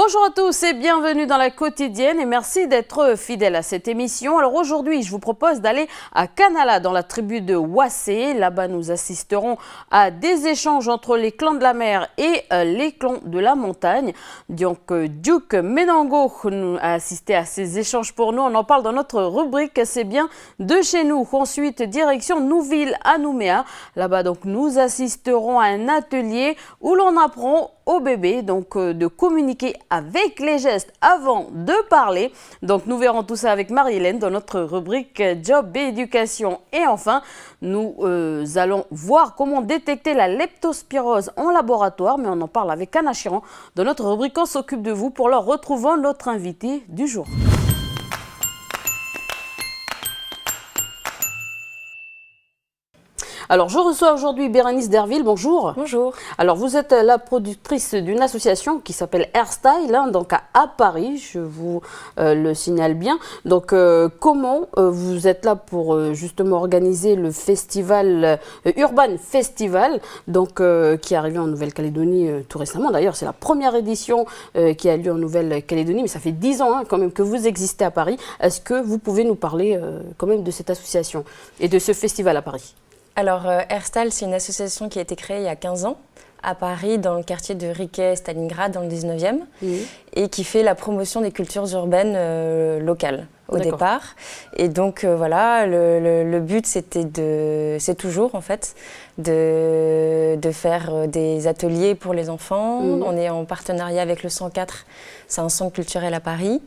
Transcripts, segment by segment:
Bonjour à tous et bienvenue dans la quotidienne et merci d'être fidèles à cette émission. Alors aujourd'hui, je vous propose d'aller à Kanala dans la tribu de Wassé. Là-bas, nous assisterons à des échanges entre les clans de la mer et les clans de la montagne. Donc Duke Menango a assisté à ces échanges pour nous. On en parle dans notre rubrique C'est bien de chez nous. Ensuite, direction Nouville à Nouméa. Là-bas, donc, nous assisterons à un atelier où l'on apprend aux bébés donc de communiquer avec les gestes avant de parler. Donc nous verrons tout ça avec Marie-Hélène dans notre rubrique Job et éducation. Et enfin, nous allons voir comment détecter la leptospirose en laboratoire, mais on en parle avec Anna Chiran dans notre rubrique On s'occupe de vous pour leur retrouvant notre invité du jour. Alors, je reçois aujourd'hui Bérénice Derville. Bonjour. Bonjour. Alors, vous êtes la productrice d'une association qui s'appelle Hairstyle, donc à Paris, je vous le signale bien. Donc, comment vous êtes là pour justement organiser le festival Urban Festival, donc qui est arrivé en Nouvelle-Calédonie tout récemment. D'ailleurs, c'est la première édition qui a lieu en Nouvelle-Calédonie, mais ça fait 10 ans quand même que vous existez à Paris. Est-ce que vous pouvez nous parler quand même de cette association et de ce festival à Paris ? Alors, Hairstyle, c'est une association qui a été créée il y a 15 ans à Paris, dans le quartier de Riquet, Stalingrad, dans le 19e, et qui fait la promotion des cultures urbaines locales au départ. Et donc, voilà, le but, c'est toujours, en fait, de faire des ateliers pour les enfants. On est en partenariat avec le 104, c'est un centre culturel à Paris,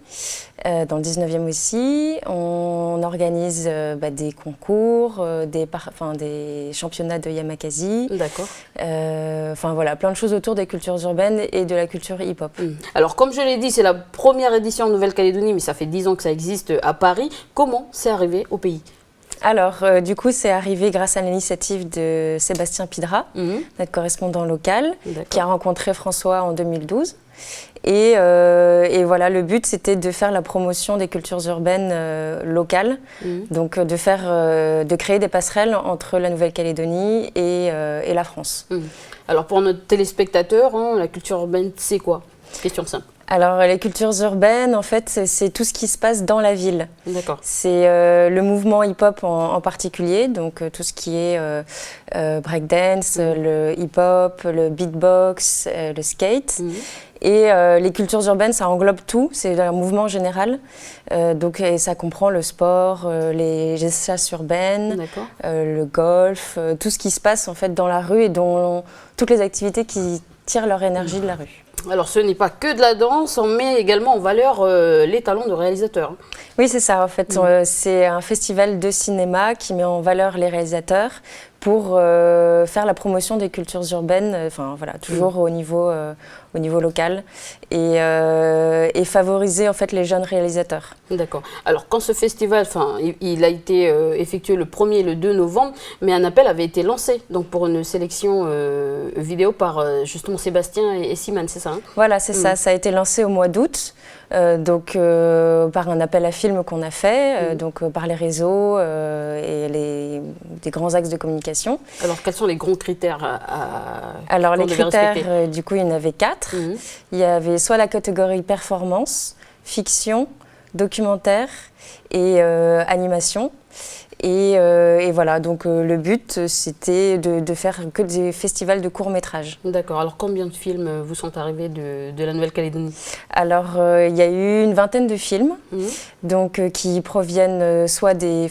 dans le 19e aussi. On organise des concours, des championnats de Yamakasi. D'accord. Enfin voilà, plein de choses autour des cultures urbaines et de la culture hip-hop. Alors comme je l'ai dit, c'est la première édition en Nouvelle-Calédonie, mais ça fait 10 ans que ça existe à Paris. Comment c'est arrivé au pays ? Alors, du coup, c'est arrivé grâce à l'initiative de Sébastien Pidra, notre correspondant local, qui a rencontré François en 2012. Et voilà, le but, c'était de faire la promotion des cultures urbaines locales, donc de créer des passerelles entre la Nouvelle-Calédonie et la France. Alors, pour notre téléspectateur, la culture urbaine, c'est quoi ? Question simple. Alors, les cultures urbaines, en fait, c'est tout ce qui se passe dans la ville. D'accord. C'est le mouvement hip-hop en particulier, donc tout ce qui est breakdance, le hip-hop, le beatbox, le skate. Et les cultures urbaines, ça englobe tout, c'est un mouvement général. Donc, et ça comprend le sport, les chasses urbaines, le golf, tout ce qui se passe en fait dans la rue et toutes les activités qui tirent leur énergie de la rue. Alors, ce n'est pas que de la danse, on met également en valeur les talents de réalisateurs. Oui, c'est ça. En fait, c'est un festival de cinéma qui met en valeur les réalisateurs pour faire la promotion des cultures urbaines, enfin voilà, toujours au niveau local et favoriser en fait les jeunes réalisateurs. D'accord. Alors quand ce festival, il a été effectué le 1er et le 2 novembre, mais un appel avait été lancé donc pour une sélection vidéo par justement Sébastien et Simane, c'est ça Voilà, c'est ça. Ça a été lancé au mois d'août. Donc par un appel à films qu'on a fait, donc par les réseaux et des grands axes de communication. Alors quels sont les grands critères Alors les critères, du coup il y en avait 4. Il y avait soit la catégorie performance, fiction, documentaire et animation. Et voilà, donc le but, c'était de faire que des festivals de courts-métrages. D'accord. Alors, combien de films vous sont arrivés de la Nouvelle-Calédonie ? Alors, il y a eu une vingtaine de films, donc, qui proviennent soit des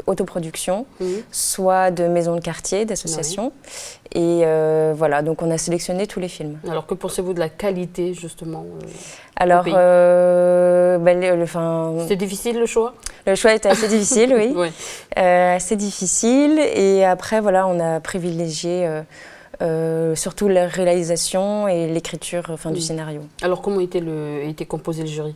autoproductions, soit de maisons de quartier, d'associations. Et voilà, donc on a sélectionné tous les films. Alors, que pensez-vous de la qualité, justement Alors, c'était difficile le choix ? Le choix était assez difficile, oui. Assez difficile. Et après, voilà, on a privilégié surtout la réalisation et l'écriture du scénario. Alors, comment était composé le jury ?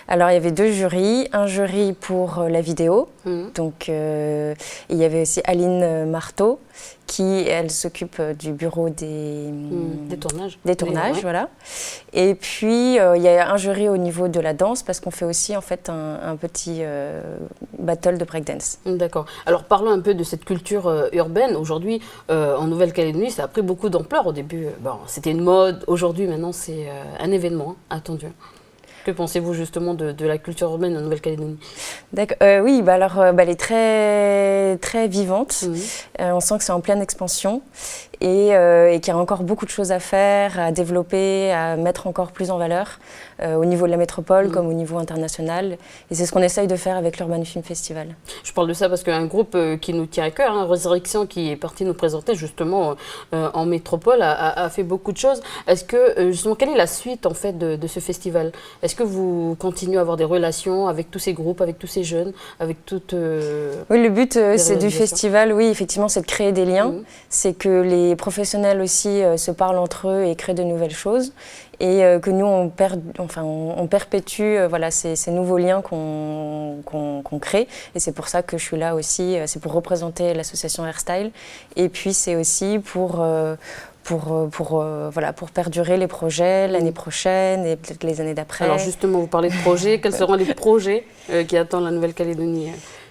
Alors, il y avait 2 jurys. Un jury pour la vidéo. Donc, il y avait aussi Aline Marteau, qui, elle, s'occupe du bureau des tournages. Des tournages, voilà. Et puis, il y a un jury au niveau de la danse, parce qu'on fait aussi, en fait, un petit battle de breakdance. D'accord. Alors, parlons un peu de cette culture urbaine. Aujourd'hui, en Nouvelle-Calédonie, ça a pris beaucoup d'ampleur. Au début, c'était une mode. Aujourd'hui, maintenant, c'est un événement attendu. Que pensez-vous justement de la culture urbaine en Nouvelle-Calédonie? D'accord. Oui, alors, elle est très, très vivante. On sent que c'est en pleine expansion et qu'il y a encore beaucoup de choses à faire, à développer, à mettre encore plus en valeur au niveau de la métropole comme au niveau international. Et c'est ce qu'on essaye de faire avec l'Urban Film Festival. Je parle de ça parce qu'un groupe qui nous tient à cœur, Résurrection, qui est parti nous présenter justement en métropole, a fait beaucoup de choses. Est-ce que, justement, quelle est la suite en fait de ce festival? Est-ce que vous continuez à avoir des relations avec tous ces groupes, avec tous ces jeunes, avec toutes... Oui, le but c'est du festival, oui, effectivement, c'est de créer des liens. C'est que les professionnels aussi se parlent entre eux et créent de nouvelles choses. Et que nous, on perpétue voilà, ces nouveaux liens qu'on crée. Et c'est pour ça que je suis là aussi, c'est pour représenter l'association Hairstyle. Et puis c'est aussi pour perdurer les projets l'année prochaine et peut-être les années d'après. Alors justement, vous parlez de projets. Quels seront les projets qui attendent la Nouvelle-Calédonie?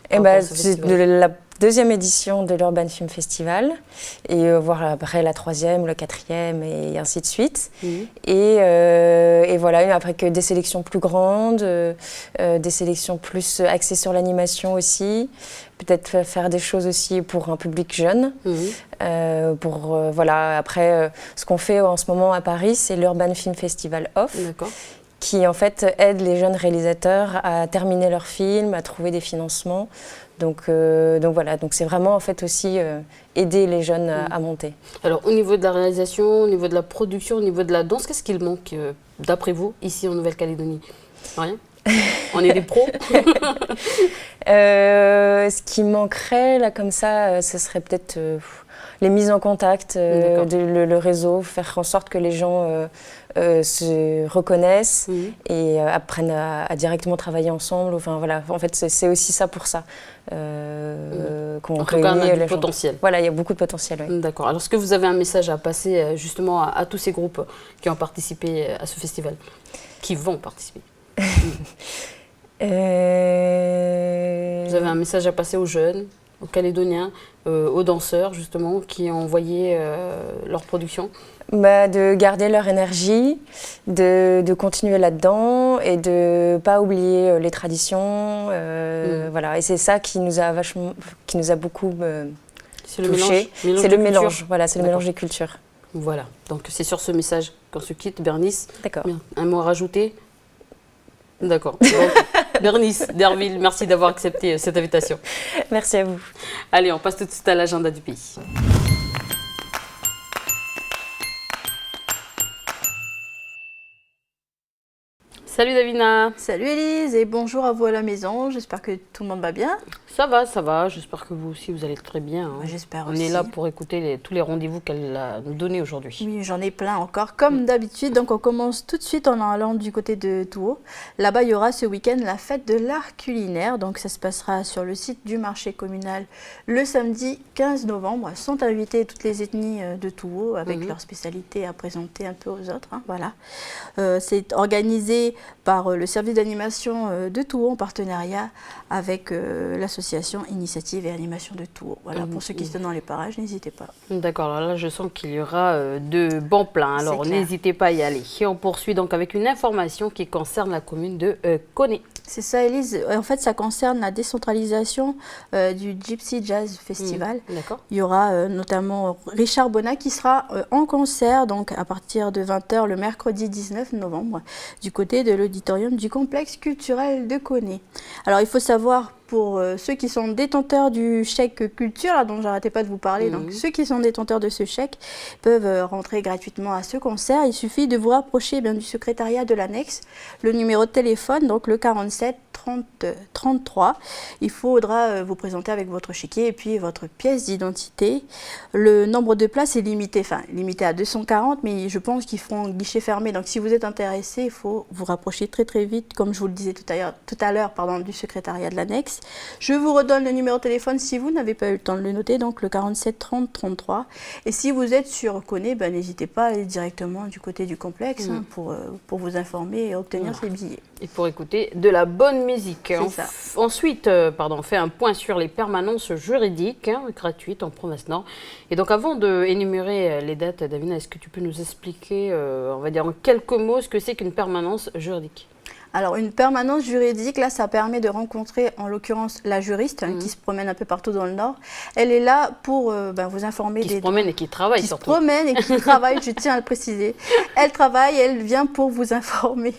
C'est la 2e édition de l'Urban Film Festival, et voire après la 3e, le 4e, et ainsi de suite. Et voilà, après que des sélections plus grandes, des sélections plus axées sur l'animation aussi, peut-être faire des choses aussi pour un public jeune. Voilà, après, ce qu'on fait en ce moment à Paris, c'est l'Urban Film Festival Off. D'accord. Qui en fait aide les jeunes réalisateurs à terminer leurs films, à trouver des financements. Donc voilà, donc c'est vraiment en fait aussi aider les jeunes à monter. Alors au niveau de la réalisation, au niveau de la production, au niveau de la danse, qu'est-ce qu'il manque d'après vous ici en Nouvelle-Calédonie? Rien? On est des pros? Ce qui manquerait là comme ça, ce serait peut-être les mises en contact, le réseau, faire en sorte que les gens se reconnaissent et apprennent à directement travailler ensemble. Enfin, voilà. En fait, c'est aussi ça pour ça. En tout cas, on a du potentiel. Voilà, il y a beaucoup de potentiel. Oui. D'accord. Alors, est-ce que vous avez un message à passer justement à tous ces groupes qui ont participé à ce festival, qui vont participer? Vous avez un message à passer aux jeunes, aux Calédoniens, aux danseurs justement, qui ont envoyé leur production? De garder leur énergie, de continuer là-dedans et de ne pas oublier les traditions. Voilà. Et c'est ça qui nous a beaucoup touchés. C'est le mélange. Voilà, c'est le mélange des cultures. Voilà. Donc c'est sur ce message qu'on se quitte, Bernice. D'accord. Un mot à rajouter? D'accord. Bernice Derville, merci d'avoir accepté cette invitation. Merci à vous. Allez, on passe tout de suite à l'agenda du pays. Salut Davina. Salut Elise et bonjour à vous à la maison, j'espère que tout le monde va bien. Ça va, j'espère que vous aussi vous allez très bien. Hein. J'espère aussi. On est là pour écouter tous les rendez-vous qu'elle a nous donnés aujourd'hui. Oui, j'en ai plein encore, comme d'habitude. Donc on commence tout de suite en allant du côté de Touo. Là-bas, il y aura ce week-end la fête de l'art culinaire. Donc ça se passera sur le site du marché communal le samedi 15 novembre. Sont invitées toutes les ethnies de Touo avec leurs spécialités à présenter un peu aux autres. Hein, voilà. C'est organisé par le service d'animation de Touo en partenariat avec l'association Initiative et Animation de Touo. Voilà, pour ceux qui sont dans les parages, n'hésitez pas. D'accord, alors là je sens qu'il y aura de bons plans, alors n'hésitez pas à y aller. Et on poursuit donc avec une information qui concerne la commune de Koné. C'est ça, Elise. En fait, ça concerne la décentralisation du Gypsy Jazz Festival. D'accord. Il y aura notamment Richard Bonnat qui sera en concert donc à partir de 20h le mercredi 19 novembre du côté de l'auditorium du complexe culturel de Koné. Alors, il faut savoir pour ceux qui sont détenteurs du chèque culture, là, dont j'arrêtais pas de vous parler, donc ceux qui sont détenteurs de ce chèque peuvent rentrer gratuitement à ce concert. Il suffit de vous rapprocher du secrétariat de l'annexe, le numéro de téléphone, donc le 47 33. Il faudra vous présenter avec votre chéquier et puis votre pièce d'identité. Le nombre de places est limité, enfin limité à 240, mais je pense qu'ils feront guichet fermé. Donc si vous êtes intéressé, il faut vous rapprocher très vite, comme je vous le disais tout à l'heure, du secrétariat de l'annexe. Je vous redonne le numéro de téléphone si vous n'avez pas eu le temps de le noter, donc le 47 30 33. Et si vous êtes sur Koné, n'hésitez pas à aller directement du côté du complexe pour vous informer et obtenir ces billets. Et pour écouter de la bonne musique. Ensuite, on fait un point sur les permanences juridiques gratuites en province Nord. Et donc avant d'énumérer les dates, Davina, est-ce que tu peux nous expliquer, on va dire en quelques mots, ce que c'est qu'une permanence juridique ? Alors, une permanence juridique, là, ça permet de rencontrer, en l'occurrence, la juriste qui se promène un peu partout dans le Nord. Elle est là pour vous informer. Qui se promène et qui travaille surtout. Qui se promène et qui travaille, je tiens à le préciser. Elle travaille, elle vient pour vous informer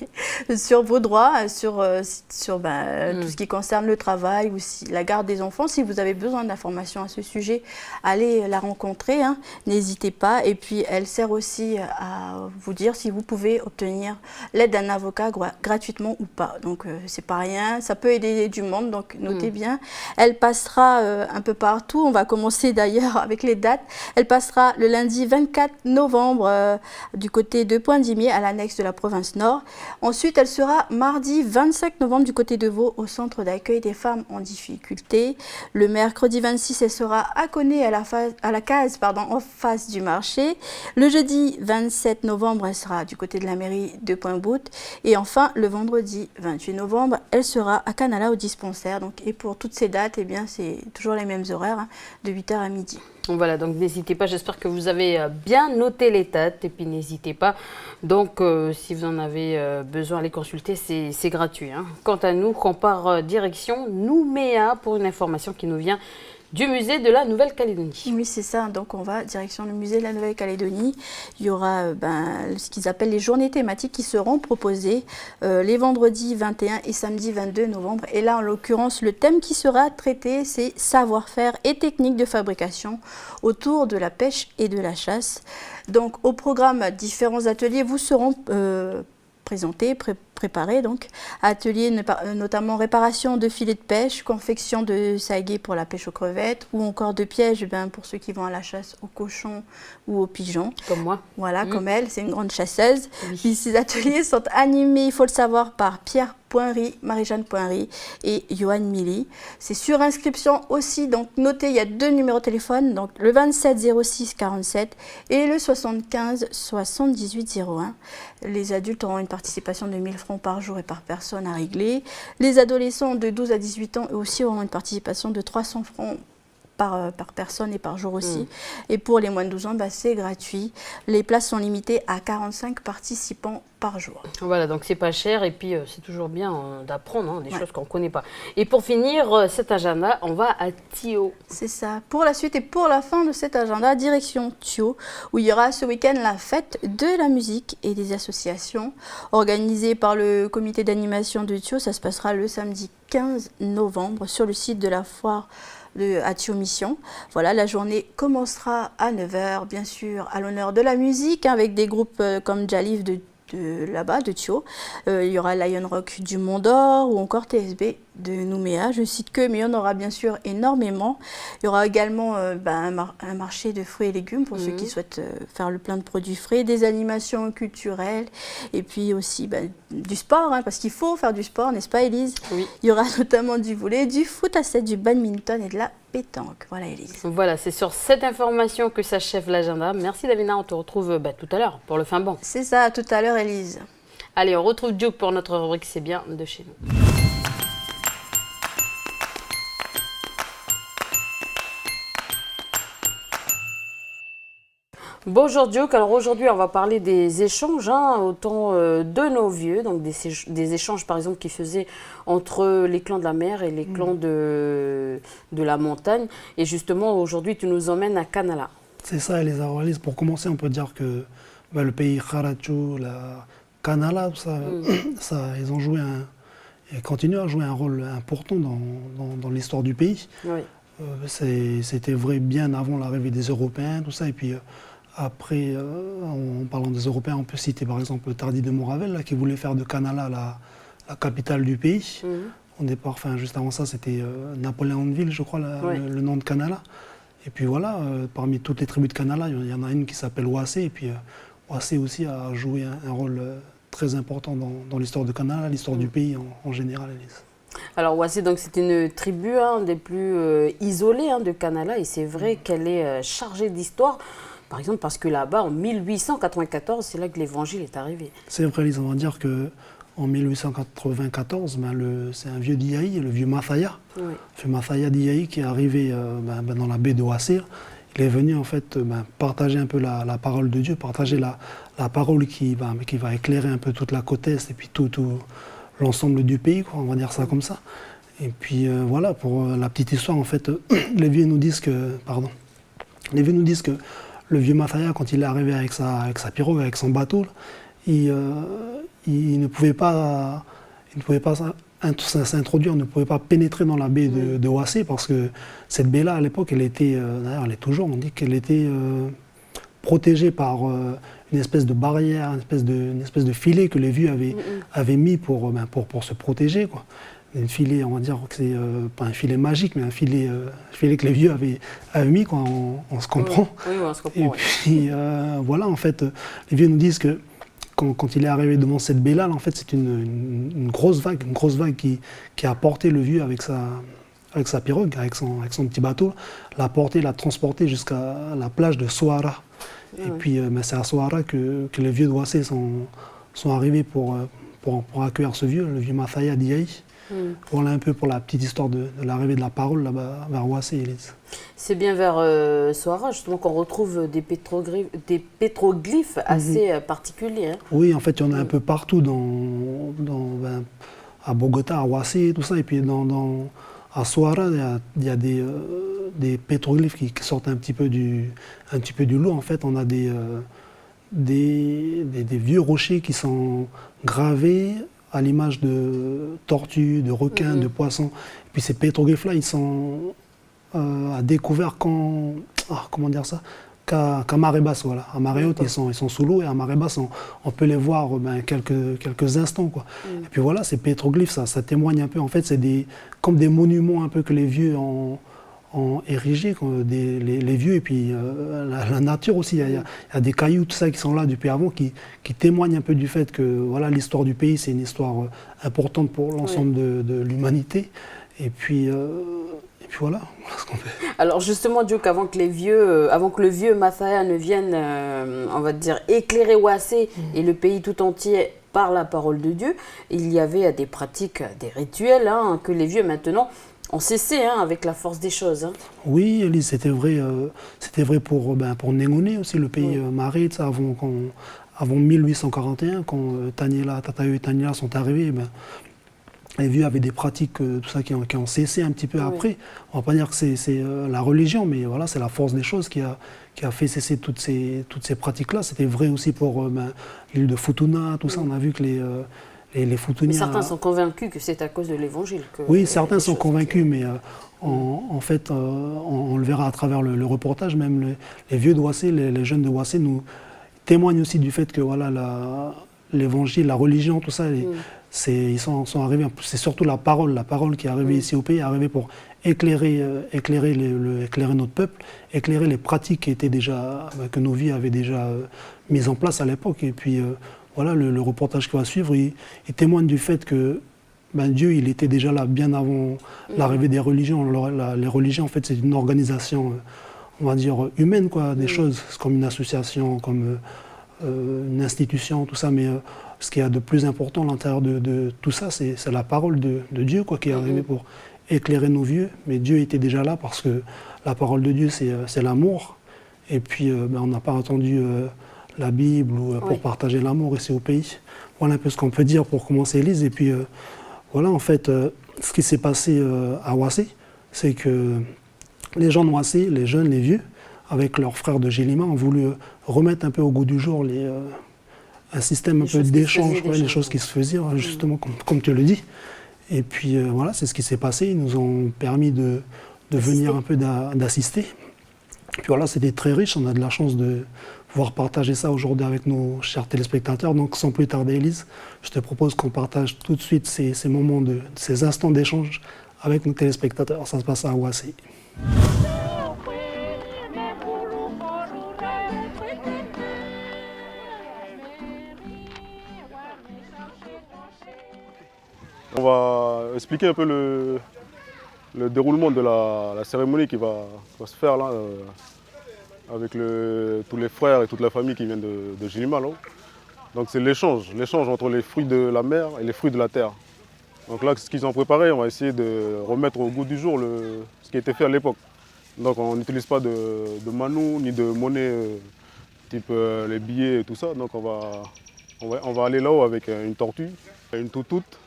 sur vos droits, sur tout ce qui concerne le travail ou la garde des enfants. Si vous avez besoin d'informations à ce sujet, allez la rencontrer, n'hésitez pas. Et puis, elle sert aussi à vous dire si vous pouvez obtenir l'aide d'un avocat gratuitement ou pas. Donc c'est pas rien, ça peut aider du monde, donc notez bien. Elle passera un peu partout, on va commencer d'ailleurs avec les dates. Elle passera le lundi 24 novembre du côté de Poindimier à l'annexe de la province Nord. Ensuite elle sera mardi 25 novembre du côté de Vaud au centre d'accueil des femmes en difficulté. Le mercredi 26 elle sera à Koné à la case en face du marché. Le jeudi 27 novembre elle sera du côté de la mairie de Pointe-Boute. Et enfin le vendredi 28 novembre, elle sera à Canala au dispensaire. Et pour toutes ces dates, c'est toujours les mêmes horaires, de 8h à midi. Voilà, donc n'hésitez pas, j'espère que vous avez bien noté les dates et puis n'hésitez pas. Donc si vous en avez besoin, allez consulter, c'est gratuit. Quant à nous, on part direction Nouméa pour une information qui nous vient du musée de la Nouvelle-Calédonie. Oui, c'est ça. Donc, on va direction le musée de la Nouvelle-Calédonie. Il y aura ce qu'ils appellent les journées thématiques qui seront proposées les vendredis 21 et samedi 22 novembre. Et là, en l'occurrence, le thème qui sera traité, c'est savoir-faire et techniques de fabrication autour de la pêche et de la chasse. Donc, au programme, différents ateliers vous seront présentés, préparés. Donc, ateliers notamment réparation de filets de pêche, confection de saguets pour la pêche aux crevettes ou encore de pièges pour ceux qui vont à la chasse aux cochons ou aux pigeons. Comme moi. Voilà, comme elle, c'est une grande chasseuse. Oui. Puis ces ateliers sont animés, il faut le savoir, par Pierre Poinry, Marie-Jeanne Poinry et Johan Milly. C'est sur inscription aussi, donc notez, il y a 2 numéros de téléphone, donc le 27 06 47 et le 75 78 01. Les adultes auront une participation de 1000 francs par jour et par personne à régler. Les adolescents de 12 à 18 ans aussi auront une participation de 300 francs par personne et par jour aussi. Et pour les moins de 12 ans, c'est gratuit. Les places sont limitées à 45 participants par jour. Voilà, donc c'est pas cher et puis c'est toujours bien d'apprendre des choses qu'on ne connaît pas. Et pour finir cet agenda, on va à Thio. C'est ça. Pour la suite et pour la fin de cet agenda, direction Thio, où il y aura ce week-end la fête de la musique et des associations organisée par le comité d'animation de Thio. Ça se passera le samedi 15 novembre sur le site de la foire à Thio Mission. Voilà, la journée commencera à 9h, bien sûr, à l'honneur de la musique, avec des groupes comme Jalif de là-bas, de Thio. Il y aura Lion Rock du Mont d'Or ou encore TSB de Nouméa. Je cite que, mais il y en aura bien sûr énormément. Il y aura également un marché de fruits et légumes pour ceux qui souhaitent faire le plein de produits frais, des animations culturelles et puis aussi du sport, parce qu'il faut faire du sport, n'est-ce pas Élise? Oui. Il y aura notamment du volley, du foot à 7, du badminton et de la pétanque. Voilà Élise. Voilà, c'est sur cette information que s'achève l'agenda. Merci Davina, on te retrouve tout à l'heure pour le fin bon. C'est ça, à tout à l'heure Élise. Allez, on retrouve Duke pour notre rubrique C'est bien de chez nous. Bonjour Duke, alors aujourd'hui on va parler des échanges au temps de nos vieux, donc des échanges par exemple qui faisaient entre les clans de la mer et les clans de la montagne. Et justement aujourd'hui tu nous emmènes à Canala. C'est ça Elisa. Pour commencer on peut dire que le pays Kharatchou, la Canala, tout ça, ils ont joué et continuent à jouer un rôle important dans l'histoire du pays. Oui. C'était vrai bien avant l'arrivée des Européens, tout ça, et puis après, en parlant des Européens, on peut citer par exemple Tardy de Moravel, qui voulait faire de Canala la capitale du pays. Au départ, enfin, juste avant ça, c'était Napoléonville, je crois, le nom de Kanala. Et puis voilà, parmi toutes les tribus de Kanala, il y en a une qui s'appelle Wassé. Et puis Wassé aussi a joué un rôle très important dans l'histoire de Kanala, l'histoire du pays en général, Elise. Alors Wassé, donc c'est une tribu des plus isolées de Kanala, et c'est vrai qu'elle est chargée d'histoire. Par exemple, parce que là-bas, en 1894, c'est là que l'évangile est arrivé. C'est vrai, Elise, on va dire que en 1894, c'est un vieux Diaï, le vieux Mathaya, le vieux Mathaya Diaï qui est arrivé dans la baie de Wassé. Il est venu en fait partager un peu la parole de Dieu, partager la parole qui va éclairer un peu toute la côte est et puis tout l'ensemble du pays, quoi, on va dire ça comme ça. Et puis voilà, pour la petite histoire, en fait, les vieux nous disent que le vieux Mathaya, quand il est arrivé avec sa pirogue, avec son bateau, il ne pouvait pas s'introduire, ne pouvait pas pénétrer dans la baie de Wassé, parce que cette baie-là, à l'époque, elle était, d'ailleurs elle est toujours, on dit qu'elle était protégée par une espèce de barrière, une espèce de filet que les vieux avaient mis pour se protéger, quoi. Un filet, on va dire que c'est pas un filet magique, mais un filet que les vieux avaient mis, quoi, on se comprend. Oui, on se comprend. Et puis voilà, en fait, les vieux nous disent que quand il est arrivé devant cette baie-là, en fait, c'est une grosse vague qui a porté le vieux avec sa pirogue, avec son petit bateau, l'a porté, l'a transporté jusqu'à la plage de Souara. Et puis c'est à Souara que les vieux de Wassé sont arrivés pour accueillir ce vieux, le vieux Mathaya Diaï. Voilà un peu pour la petite histoire de l'arrivée de la parole là-bas vers Wassé, Elise. C'est bien vers Souara justement qu'on retrouve des pétroglyphes assez particuliers. Hein. Oui, en fait, il y en a un peu partout, à Bogota, à Wassé, tout ça. Et puis à Souara, il y a des pétroglyphes qui sortent un petit peu du lot. En fait, on a des vieux rochers qui sont gravés à l'image de tortues, de requins, de poissons. Et puis ces pétroglyphes-là, ils sont à découvert qu'à marée basse, voilà. À marée haute, ils sont sous l'eau, et à marée basse, on peut les voir quelques instants, quoi. Et puis voilà, ces pétroglyphes, ça témoigne un peu. En fait, c'est comme des monuments un peu que les vieux ont érigés, les vieux, et puis la nature aussi. Il y a des cailloux, tout ça, qui sont là depuis avant, qui témoignent un peu du fait que voilà, l'histoire du pays, c'est une histoire importante pour l'ensemble de l'humanité. Et puis voilà ce qu'on fait. Alors justement, Dieu, avant que le vieux Mathaya ne vienne, on va dire, éclairer Wassé et le pays tout entier par la parole de Dieu, il y avait des pratiques, des rituels que les vieux maintenant ont cessé avec la force des choses. Hein. Oui, Elise, c'était vrai pour Négoné aussi, le pays Maré, avant 1841, quand Tatayo et Taniela sont arrivés. Les vieux avaient des pratiques, tout ça, qui ont cessé un petit peu après. On ne va pas dire que c'est la religion, mais voilà, c'est la force des choses qui a fait cesser toutes ces pratiques-là. C'était vrai aussi pour l'île de Futuna, tout ça. On a vu que les Futuniens... Certains sont convaincus que c'est à cause de l'évangile. Oui, certains sont convaincus, mais en fait, on le verra à travers le reportage, même les vieux de Wassé, les jeunes de Wassé nous témoignent aussi du fait que voilà, l'évangile, la religion, tout ça... Ils sont arrivés, c'est surtout la parole qui est arrivée ici au pays, est arrivée pour éclairer notre peuple, éclairer les pratiques qui étaient déjà, que nos vies avaient déjà mises en place à l'époque. Et puis voilà, le reportage qui va suivre, il témoigne du fait que Dieu, il était déjà là bien avant l'arrivée des religions. Les religions, en fait, c'est une organisation, on va dire, humaine, quoi, des choses, comme une association, comme une institution, tout ça, mais ce qu'il y a de plus important à l'intérieur de tout ça, c'est la parole de Dieu, quoi, qui est arrivée pour éclairer nos vieux. Mais Dieu était déjà là parce que la parole de Dieu, c'est l'amour. Et puis, on n'a pas attendu la Bible pour partager l'amour ici au pays. Voilà un peu ce qu'on peut dire pour commencer, Elise. Et puis, voilà, en fait, ce qui s'est passé à Wassé, c'est que les gens de Wassé, les jeunes, les vieux, avec leurs frères de Gélima, ont voulu remettre un peu au goût du jour un système un peu d'échange, les choses qui se faisaient, justement, comme tu le dis. Et puis voilà, c'est ce qui s'est passé. Ils nous ont permis de venir un peu d'assister. Puis voilà, c'était très riche, on a de la chance de pouvoir partager ça aujourd'hui avec nos chers téléspectateurs. Donc sans plus tarder, Elise, je te propose qu'on partage tout de suite ces moments, ces instants d'échange avec nos téléspectateurs. Ça se passe à Ouassé. On va expliquer un peu le déroulement de la cérémonie qui va se faire là, avec tous les frères et toute la famille qui viennent de Jilima. Là. Donc c'est l'échange entre les fruits de la mer et les fruits de la terre. Donc là, ce qu'ils ont préparé, on va essayer de remettre au goût du jour ce qui a été fait à l'époque. Donc on n'utilise pas de manou ni de monnaie type les billets et tout ça. Donc on va aller là-haut avec une tortue, une toutoute,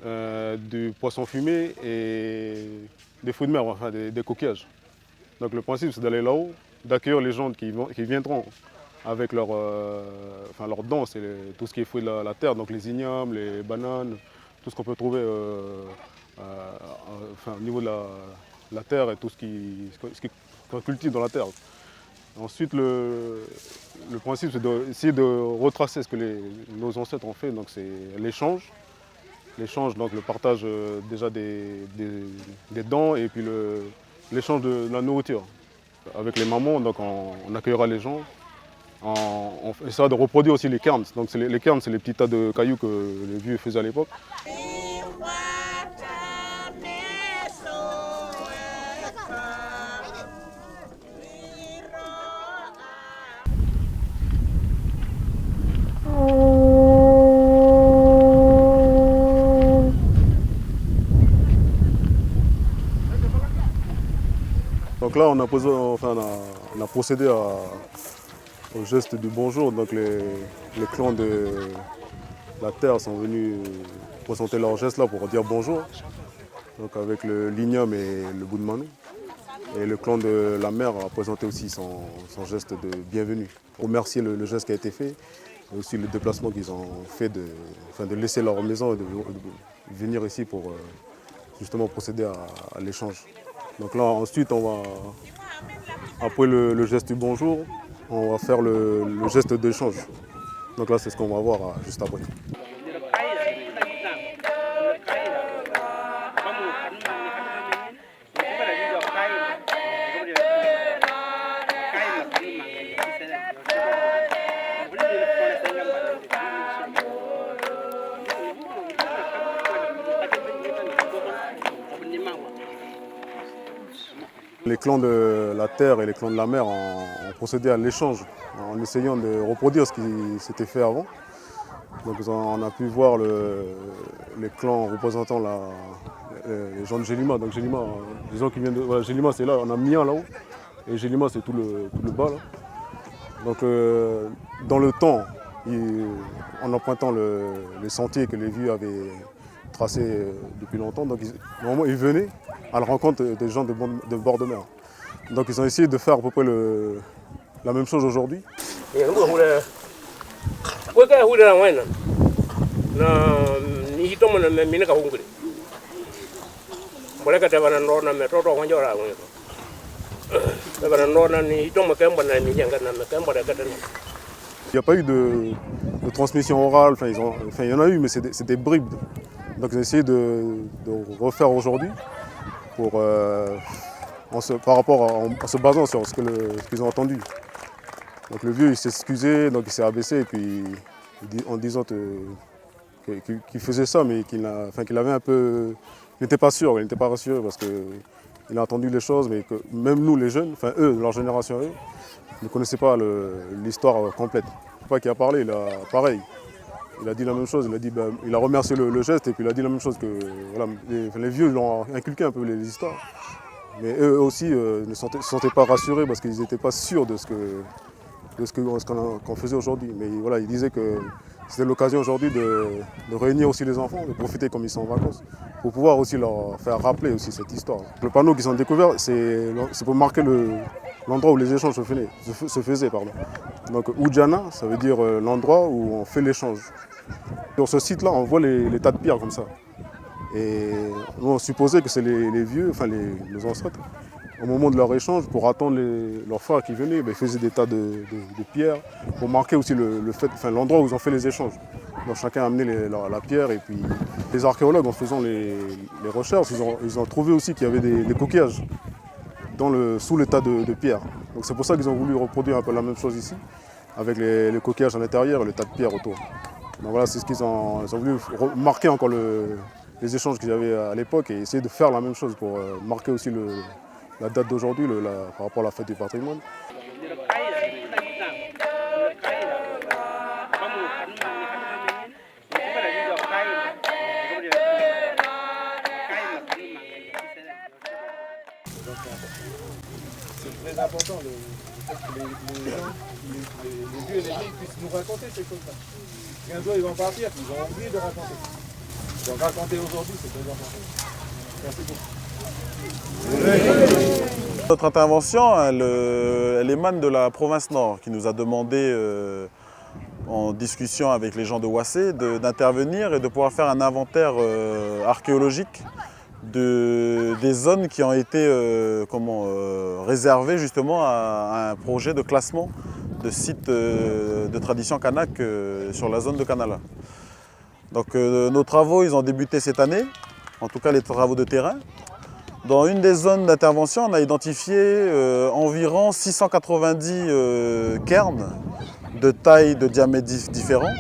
du poisson fumé et des fruits de mer, enfin des coquillages. Donc le principe c'est d'aller là-haut, d'accueillir les gens qui viendront avec leur danse et tout ce qui est fruits de la terre, donc les ignames, les bananes, tout ce qu'on peut trouver au niveau de la terre et tout ce qu'on cultive dans la terre. Ensuite, le principe c'est d'essayer de retracer ce que nos ancêtres ont fait, donc c'est l'échange, donc le partage déjà des dents et puis l'échange de la nourriture. Avec les mamans, donc on accueillera les gens. On essaiera de reproduire aussi les cairns. Donc les cairns, c'est les petits tas de cailloux que les vieux faisaient à l'époque. Donc là, on a procédé au geste du bonjour. Donc les clans de la terre sont venus présenter leur geste là pour dire bonjour. Donc avec l'igname et le bout de manou. Et le clan de la mer a présenté aussi son geste de bienvenue. Pour remercier le geste qui a été fait, et aussi le déplacement qu'ils ont fait de laisser leur maison et de venir ici pour justement procéder à l'échange. Donc là, ensuite, après le geste du bonjour, on va faire le geste d'échange. Donc là, c'est ce qu'on va voir juste après. Les clans de la terre et les clans de la mer ont procédé à l'échange en essayant de reproduire ce qui s'était fait avant. Donc on a pu voir les clans représentant les gens de Jilima. Donc Jilima, les gens qui viennent de Jilima, c'est là, on a Mia là-haut, et Jilima c'est tout le bas là. Donc dans le temps, en empruntant les sentiers que les vieux avaient tracés depuis longtemps, donc normalement ils venaient à la rencontre des gens de bord de mer. Donc ils ont essayé de faire à peu près la même chose aujourd'hui. Il n'y a pas eu de transmission orale, il y en a eu, mais c'est des bribes. Donc ils ont essayé de refaire aujourd'hui par rapport en se basant sur ce qu'ils ont entendu. Donc le vieux il s'est excusé, donc il s'est abaissé et puis en disant qu'il faisait ça, mais qu'il avait un peu, il n'était pas sûr, il n'était pas rassuré parce qu'il a entendu les choses, mais que même nous les jeunes, enfin eux, leur génération, eux, ne connaissaient pas l'histoire complète. Pas qui a parlé, pareil. Il a dit la même chose, il a remercié le geste et puis il a dit la même chose que voilà, les vieux l'ont inculqué un peu les histoires. Mais eux aussi ne se sentaient pas rassurés parce qu'ils n'étaient pas sûrs de ce qu'on faisait aujourd'hui. Mais voilà, ils disaient que c'était l'occasion aujourd'hui de réunir aussi les enfants, de profiter comme ils sont en vacances, pour pouvoir aussi leur faire rappeler aussi cette histoire. Le panneau qu'ils ont découvert, c'est pour marquer l'endroit où les échanges se faisaient. Donc Oudjana, ça veut dire l'endroit où on fait l'échange. Sur ce site-là, on voit les tas de pierres comme ça. Et nous, on supposait que c'est les vieux, enfin nos ancêtres, au moment de leur échange, pour attendre leurs frères qui venaient, ils faisaient des tas de pierres pour marquer aussi l'endroit où ils ont fait les échanges. Donc chacun a amené la pierre et puis les archéologues, en faisant les recherches, ils ont trouvé aussi qu'il y avait des coquillages sous le tas de pierres. Donc c'est pour ça qu'ils ont voulu reproduire un peu la même chose ici, avec les coquillages à l'intérieur et le tas de pierres autour. Donc voilà, c'est ce qu'ils ont voulu marquer encore les échanges qu'il y avait à l'époque et essayer de faire la même chose pour marquer aussi la date d'aujourd'hui par rapport à la fête du patrimoine. C'est très important le fait que les gens, les vieux et les vieilles puissent nous raconter ces choses-là. Un jour ils vont partir, ils ont envie de raconter. Donc raconter aujourd'hui, c'est très important. Merci beaucoup. Notre intervention, elle émane de la province Nord, qui nous a demandé, en discussion avec les gens de Ouassé, d'intervenir et de pouvoir faire un inventaire archéologique des zones qui ont été réservées justement à un projet de classement de sites de tradition kanak sur la zone de Kanala. Donc nos travaux, ils ont débuté cette année, en tout cas les travaux de terrain. Dans une des zones d'intervention, on a identifié environ 690 cairns de taille, de diamètre différents.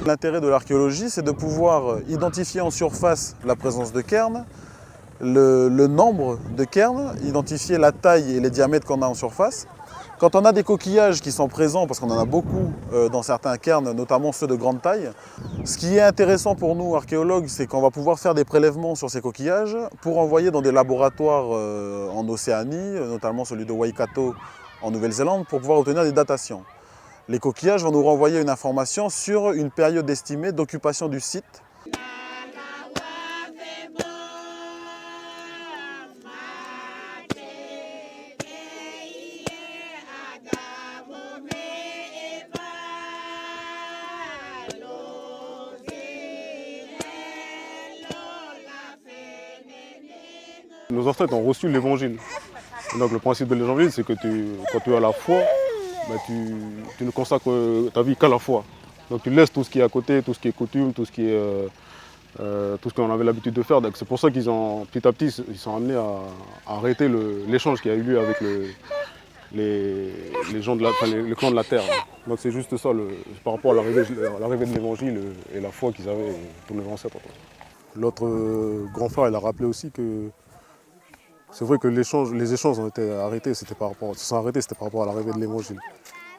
L'intérêt de l'archéologie, c'est de pouvoir identifier en surface la présence de cairns, le nombre de cairns, identifier la taille et les diamètres qu'on a en surface. Quand on a des coquillages qui sont présents, parce qu'on en a beaucoup dans certains cairns, notamment ceux de grande taille, ce qui est intéressant pour nous, archéologues, c'est qu'on va pouvoir faire des prélèvements sur ces coquillages pour envoyer dans des laboratoires en Océanie, notamment celui de Waikato en Nouvelle-Zélande, pour pouvoir obtenir des datations. Les coquillages vont nous renvoyer une information sur une période estimée d'occupation du site. Nos ancêtres ont reçu l'évangile. Donc le principe de l'évangile, c'est que quand tu as la foi, tu ne consacres ta vie qu'à la foi. Donc tu laisses tout ce qui est à côté, tout ce qui est coutume, tout ce qu'on avait l'habitude de faire. Donc c'est pour ça qu'ils ont, petit à petit, ils sont amenés à arrêter l'échange qui a eu lieu avec les gens les clans de la terre. Donc c'est juste ça, par rapport à l'arrivée de l'évangile et la foi qu'ils avaient, tous nos ancêtres. L'autre grand frère, il a rappelé aussi que c'est vrai que les échanges ont été arrêtés, c'était par rapport à l'arrivée de l'évangile.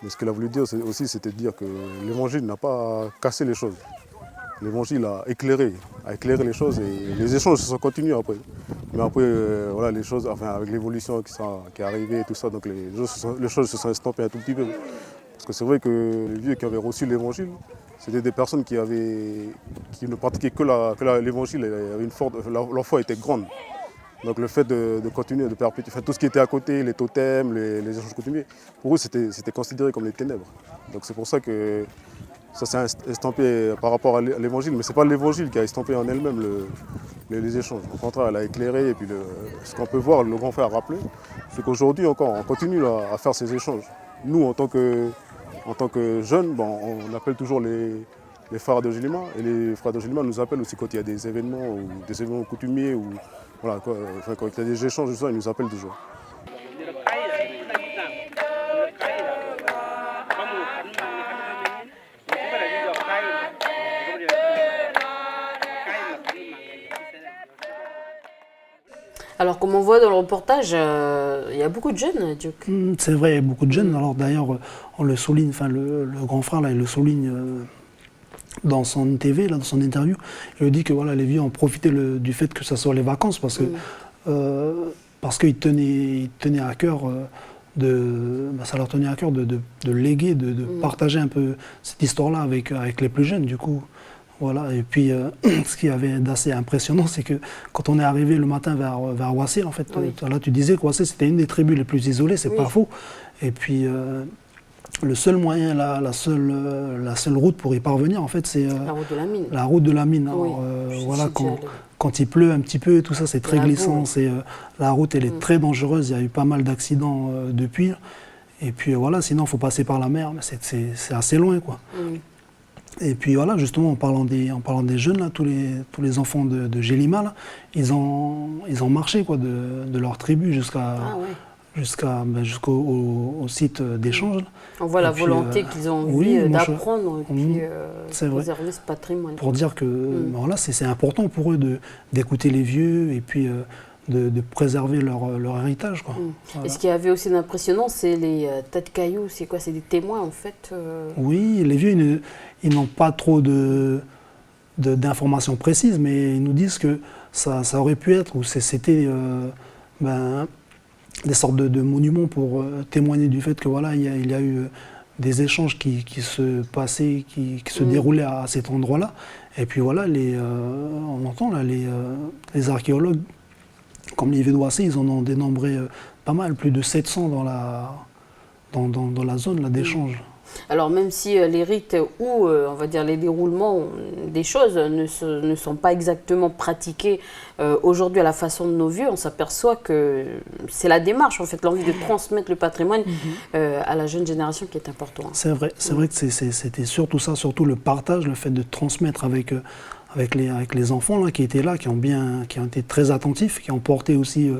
Mais ce qu'il a voulu dire aussi, c'était de dire que l'évangile n'a pas cassé les choses. L'évangile a éclairé les choses et les échanges se sont continués après. Mais après, voilà, les choses, avec l'évolution qui est arrivée et tout ça, donc les choses se sont estampées un tout petit peu. Parce que c'est vrai que les vieux qui avaient reçu l'évangile, c'était des personnes qui ne pratiquaient que l'évangile, leur foi était grande. Donc le fait de continuer, de perpétuer, tout ce qui était à côté, les totems, les échanges coutumiers, pour eux c'était considéré comme les ténèbres. Donc c'est pour ça que ça s'est estampé par rapport à l'évangile, mais ce n'est pas l'évangile qui a estampé en elle-même les échanges. Au contraire, elle a éclairé et puis ce qu'on peut voir, le grand frère a rappelé, c'est qu'aujourd'hui encore, on continue à faire ces échanges. Nous, en tant que jeunes, on appelle toujours les frères de Jilima, et les frères de Jilima nous appellent aussi quand il y a des événements coutumiers, ou voilà, quand il y a des échanges, ils nous appellent toujours. Alors, comme on voit dans le reportage, il y a beaucoup de jeunes, Duke. C'est vrai, il y a beaucoup de jeunes. Alors d'ailleurs, on le souligne, le grand frère, là, il le souligne dans son TV, là, dans son interview. Il dit que voilà, les vieux ont profité du fait que ce soit les vacances, parce qu'ils tenaient à cœur ça leur tenait à cœur de léguer, de partager un peu cette histoire-là avec les plus jeunes, du coup. Voilà. Et puis, ce qui avait d'assez impressionnant, c'est que quand on est arrivé le matin vers Ouassé, en fait, là tu disais que Ouassé c'était une des tribus les plus isolées, c'est pas faux. Et puis, le seul moyen, la seule route pour y parvenir, en fait, c'est La route de la mine. la route de la mine. Oui, Alors, je suis voilà, déjà allée. quand il pleut un petit peu, tout ça, c'est très la glissant. boue. La route, elle est très dangereuse. Il y a eu pas mal d'accidents depuis. Et puis voilà, sinon, il faut passer par la mer, mais c'est assez loin, quoi. Oui. Et puis voilà, justement, en parlant des jeunes, là, tous les enfants de Gélima, là, ils ont marché, quoi, de leur tribu Ah ouais. jusqu'au site d'échange. Là. On voit Et la puis, volonté qu'ils ont envie oui, moi, d'apprendre et puis c'est vrai. préserver ce patrimoine. Pour dire que voilà, c'est important pour eux d'écouter les vieux et puis de préserver leur héritage. Quoi. Voilà. Et ce qu'il y avait aussi d'impressionnant, c'est les tas de cailloux. C'est quoi? C'est des témoins en fait. Oui, les vieux, ils n'ont pas trop d'informations précises, mais ils nous disent que ça aurait pu être, ou c'était des sortes de monuments pour témoigner du fait que voilà, il y a eu des échanges qui se passaient, qui se déroulaient à cet endroit-là. Et puis voilà, on entend là, les archéologues, comme les Védoissés, ils en ont dénombré pas mal, plus de 700 dans la zone là, d'échange. Alors même si les rites ou on va dire les déroulements des choses ne sont pas exactement pratiqués aujourd'hui à la façon de nos vieux, on s'aperçoit que c'est la démarche, en fait, l'envie de transmettre le patrimoine à la jeune génération qui est important. C'est vrai que c'était surtout ça, surtout le partage, le fait de transmettre avec les enfants là, qui étaient là, qui ont été très attentifs, qui ont porté aussi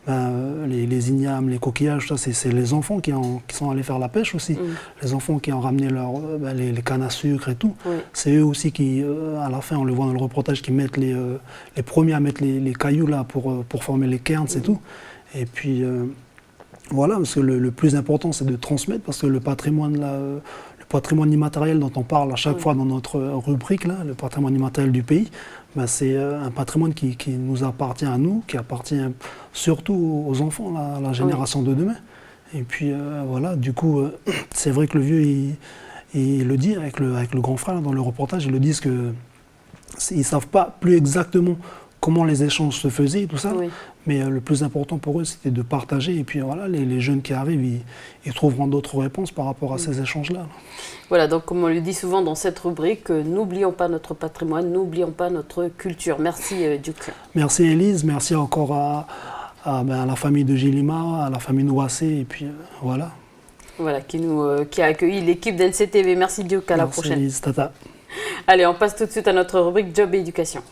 les ignames, les coquillages, ça, c'est les enfants qui sont allés faire la pêche aussi. Les enfants qui ont ramené les cannes à sucre et tout. Oui. C'est eux aussi qui, à la fin, on le voit dans le reportage, qui mettent les premiers à mettre les cailloux là pour former les cairns et tout. Et puis voilà, parce que le plus important, c'est de transmettre, parce que le patrimoine là, patrimoine immatériel dont on parle à chaque fois dans notre rubrique, là, le patrimoine immatériel du pays, c'est un patrimoine qui nous appartient à nous, qui appartient surtout aux enfants, à la génération de demain. Et puis voilà, du coup, c'est vrai que le vieux, il le dit avec le grand frère dans le reportage, ils le disent qu'ils ne savent pas plus exactement comment les échanges se faisaient et tout ça. Oui. Mais le plus important pour eux, c'était de partager. Et puis voilà, les jeunes qui arrivent, ils trouveront d'autres réponses par rapport à ces échanges-là. Voilà, donc comme on le dit souvent dans cette rubrique, n'oublions pas notre patrimoine, n'oublions pas notre culture. Merci Duc. Merci Élise, merci encore à la famille de Gélima, à la famille Nouassé, et puis voilà. Voilà, qui a accueilli l'équipe d'NCTV. Merci Duc, à la prochaine. Merci Élise, tata. Allez, on passe tout de suite à notre rubrique Job et Éducation.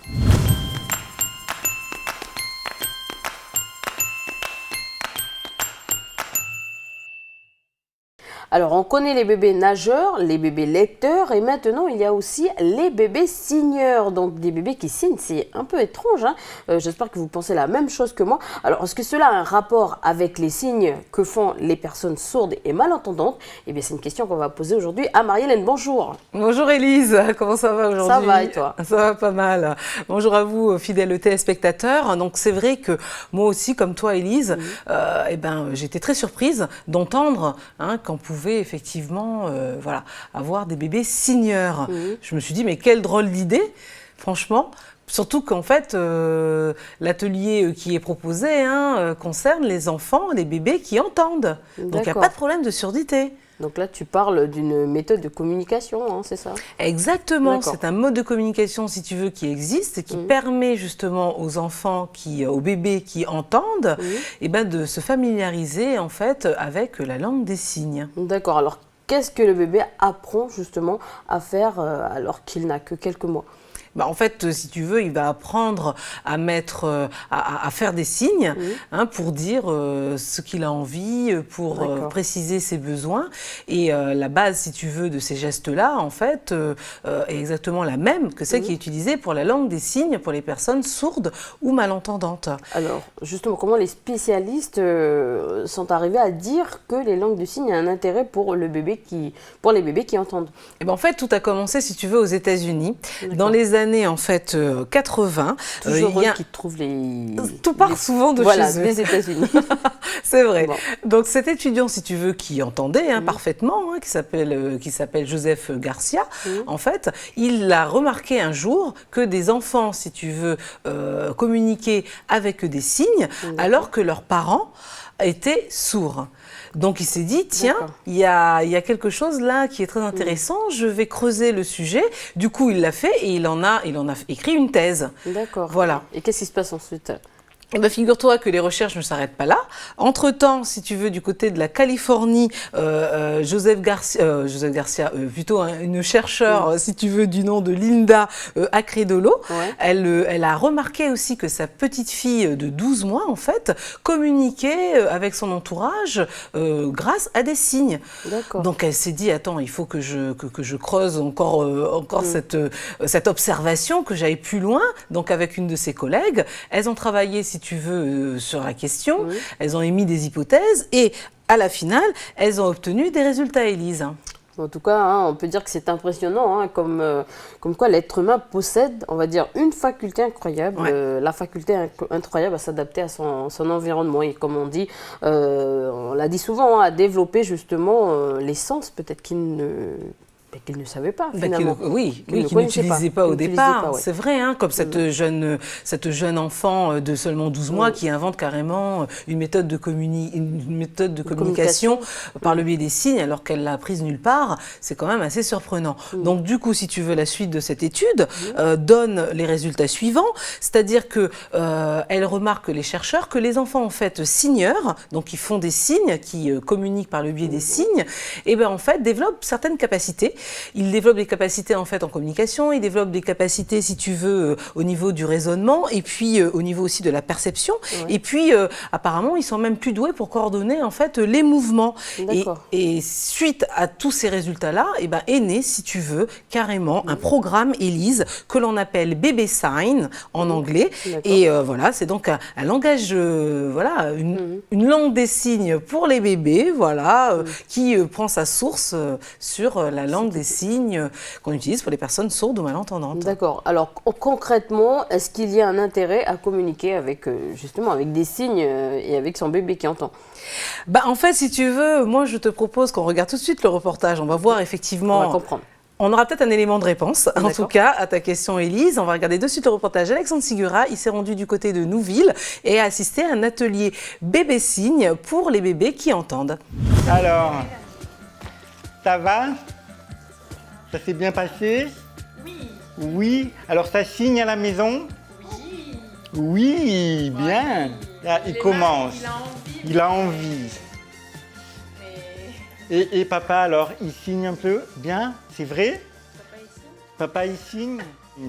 Alors, on connaît les bébés nageurs, les bébés lecteurs et maintenant, il y a aussi les bébés signeurs. Donc, des bébés qui signent, c'est un peu étrange. Hein. J'espère que vous pensez la même chose que moi. Alors, est-ce que cela a un rapport avec les signes que font les personnes sourdes et malentendantes? Eh bien, c'est une question qu'on va poser aujourd'hui à Marie-Hélène. Bonjour. Bonjour Élise, comment ça va aujourd'hui? Ça va et toi? Ça va pas mal. Bonjour à vous, fidèles téléspectateurs. Donc, c'est vrai que moi aussi, comme toi Élise, j'étais très surprise d'entendre qu'on pouvait effectivement avoir des bébés signeurs. Je me suis dit, mais quelle drôle d'idée, franchement. Surtout qu'en fait, l'atelier qui est proposé concerne les enfants, les bébés qui entendent. Donc, il n'y a pas de problème de surdité. Donc là, tu parles d'une méthode de communication, c'est ça? Exactement, c'est un mode de communication, si tu veux, qui existe et qui permet justement aux enfants, aux bébés qui entendent, de se familiariser en fait avec la langue des signes. D'accord, alors qu'est-ce que le bébé apprend justement à faire alors qu'il n'a que quelques mois? En fait, si tu veux, il va apprendre à faire des signes pour dire ce qu'il a envie, pour préciser ses besoins. Et la base, si tu veux, de ces gestes-là, en fait, est exactement la même que celle qui est utilisée pour la langue des signes pour les personnes sourdes ou malentendantes. Alors, justement, comment les spécialistes sont arrivés à dire que les langues de signes ont un intérêt pour les bébés qui entendent? En fait, tout a commencé, si tu veux, aux États-Unis, dans les années en fait 80. Toujours eux qui trouvent les... Tout part souvent de chez eux. Des États-Unis. C'est vrai. Bon. Donc cet étudiant, si tu veux, qui entendait parfaitement, qui s'appelle Joseph Garcia, en fait, il a remarqué un jour que des enfants, si tu veux, communiquaient avec des signes, alors que leurs parents étaient sourds. Donc il s'est dit, tiens, il y a quelque chose là qui est très intéressant, je vais creuser le sujet. Du coup, il l'a fait et il en a écrit une thèse. D'accord. Voilà. Et qu'est-ce qui se passe ensuite? Eh ben, figure-toi que les recherches ne s'arrêtent pas là. Entre-temps, si tu veux, du côté de la Californie, Joseph Garcia, plutôt une chercheure, si tu veux, du nom de Linda Acredolo, elle a remarqué aussi que sa petite fille de 12 mois, en fait, communiquait avec son entourage grâce à des signes. Donc elle s'est dit, attends, il faut que je creuse encore cette observation, que j'aille plus loin. Donc avec une de ses collègues, elles ont travaillé, si tu veux, sur la question, elles ont émis des hypothèses et à la finale, elles ont obtenu des résultats, Élise. En tout cas, on peut dire que c'est impressionnant, comme quoi l'être humain possède, on va dire, une faculté incroyable, la faculté incroyable à s'adapter à son environnement. Et comme on dit, on l'a dit souvent, à développer justement les sens peut-être qu'il ne savait pas, finalement. Qu'il n'utilisait pas au départ. C'est vrai, comme cette jeune enfant de seulement 12 mois qui invente carrément une méthode de communication par le biais des signes, alors qu'elle l'a apprise nulle part. C'est quand même assez surprenant. Donc, du coup, si tu veux, la suite de cette étude donne les résultats suivants. C'est-à-dire qu'elle remarque, les chercheurs, que les enfants, en fait, signeurs, donc qui font des signes, qui communiquent par le biais des signes, et bien, en fait, développent certaines capacités. Il développe des capacités en fait en communication, il développe des capacités, si tu veux, au niveau du raisonnement et puis au niveau aussi de la perception. Et puis apparemment, ils sont même plus doués pour coordonner en fait les mouvements. Et suite à tous ces résultats-là, est né, si tu veux, carrément un programme, Élise, que l'on appelle Baby Sign en anglais. Et voilà, c'est donc un langage, une langue des signes pour les bébés, qui prend sa source sur la langue des signes qu'on utilise pour les personnes sourdes ou malentendantes. D'accord. Alors concrètement, est-ce qu'il y a un intérêt à communiquer avec justement avec des signes et avec son bébé qui entend? En fait, si tu veux, moi je te propose qu'on regarde tout de suite le reportage. On va voir effectivement. On va comprendre. On aura peut-être un élément de réponse, en tout cas, à ta question, Élise. On va regarder de suite le reportage d'Alexandre Sigura. Il s'est rendu du côté de Nouville et a assisté à un atelier bébé signe pour les bébés qui entendent. Alors, ça va? Ça s'est bien passé? Oui. Oui. Alors ça signe à la maison? Oui. Oui, bien. Là, il commence. Il a envie. Mais... Et papa, alors, il signe un peu? Bien? C'est vrai? Papa, il signe?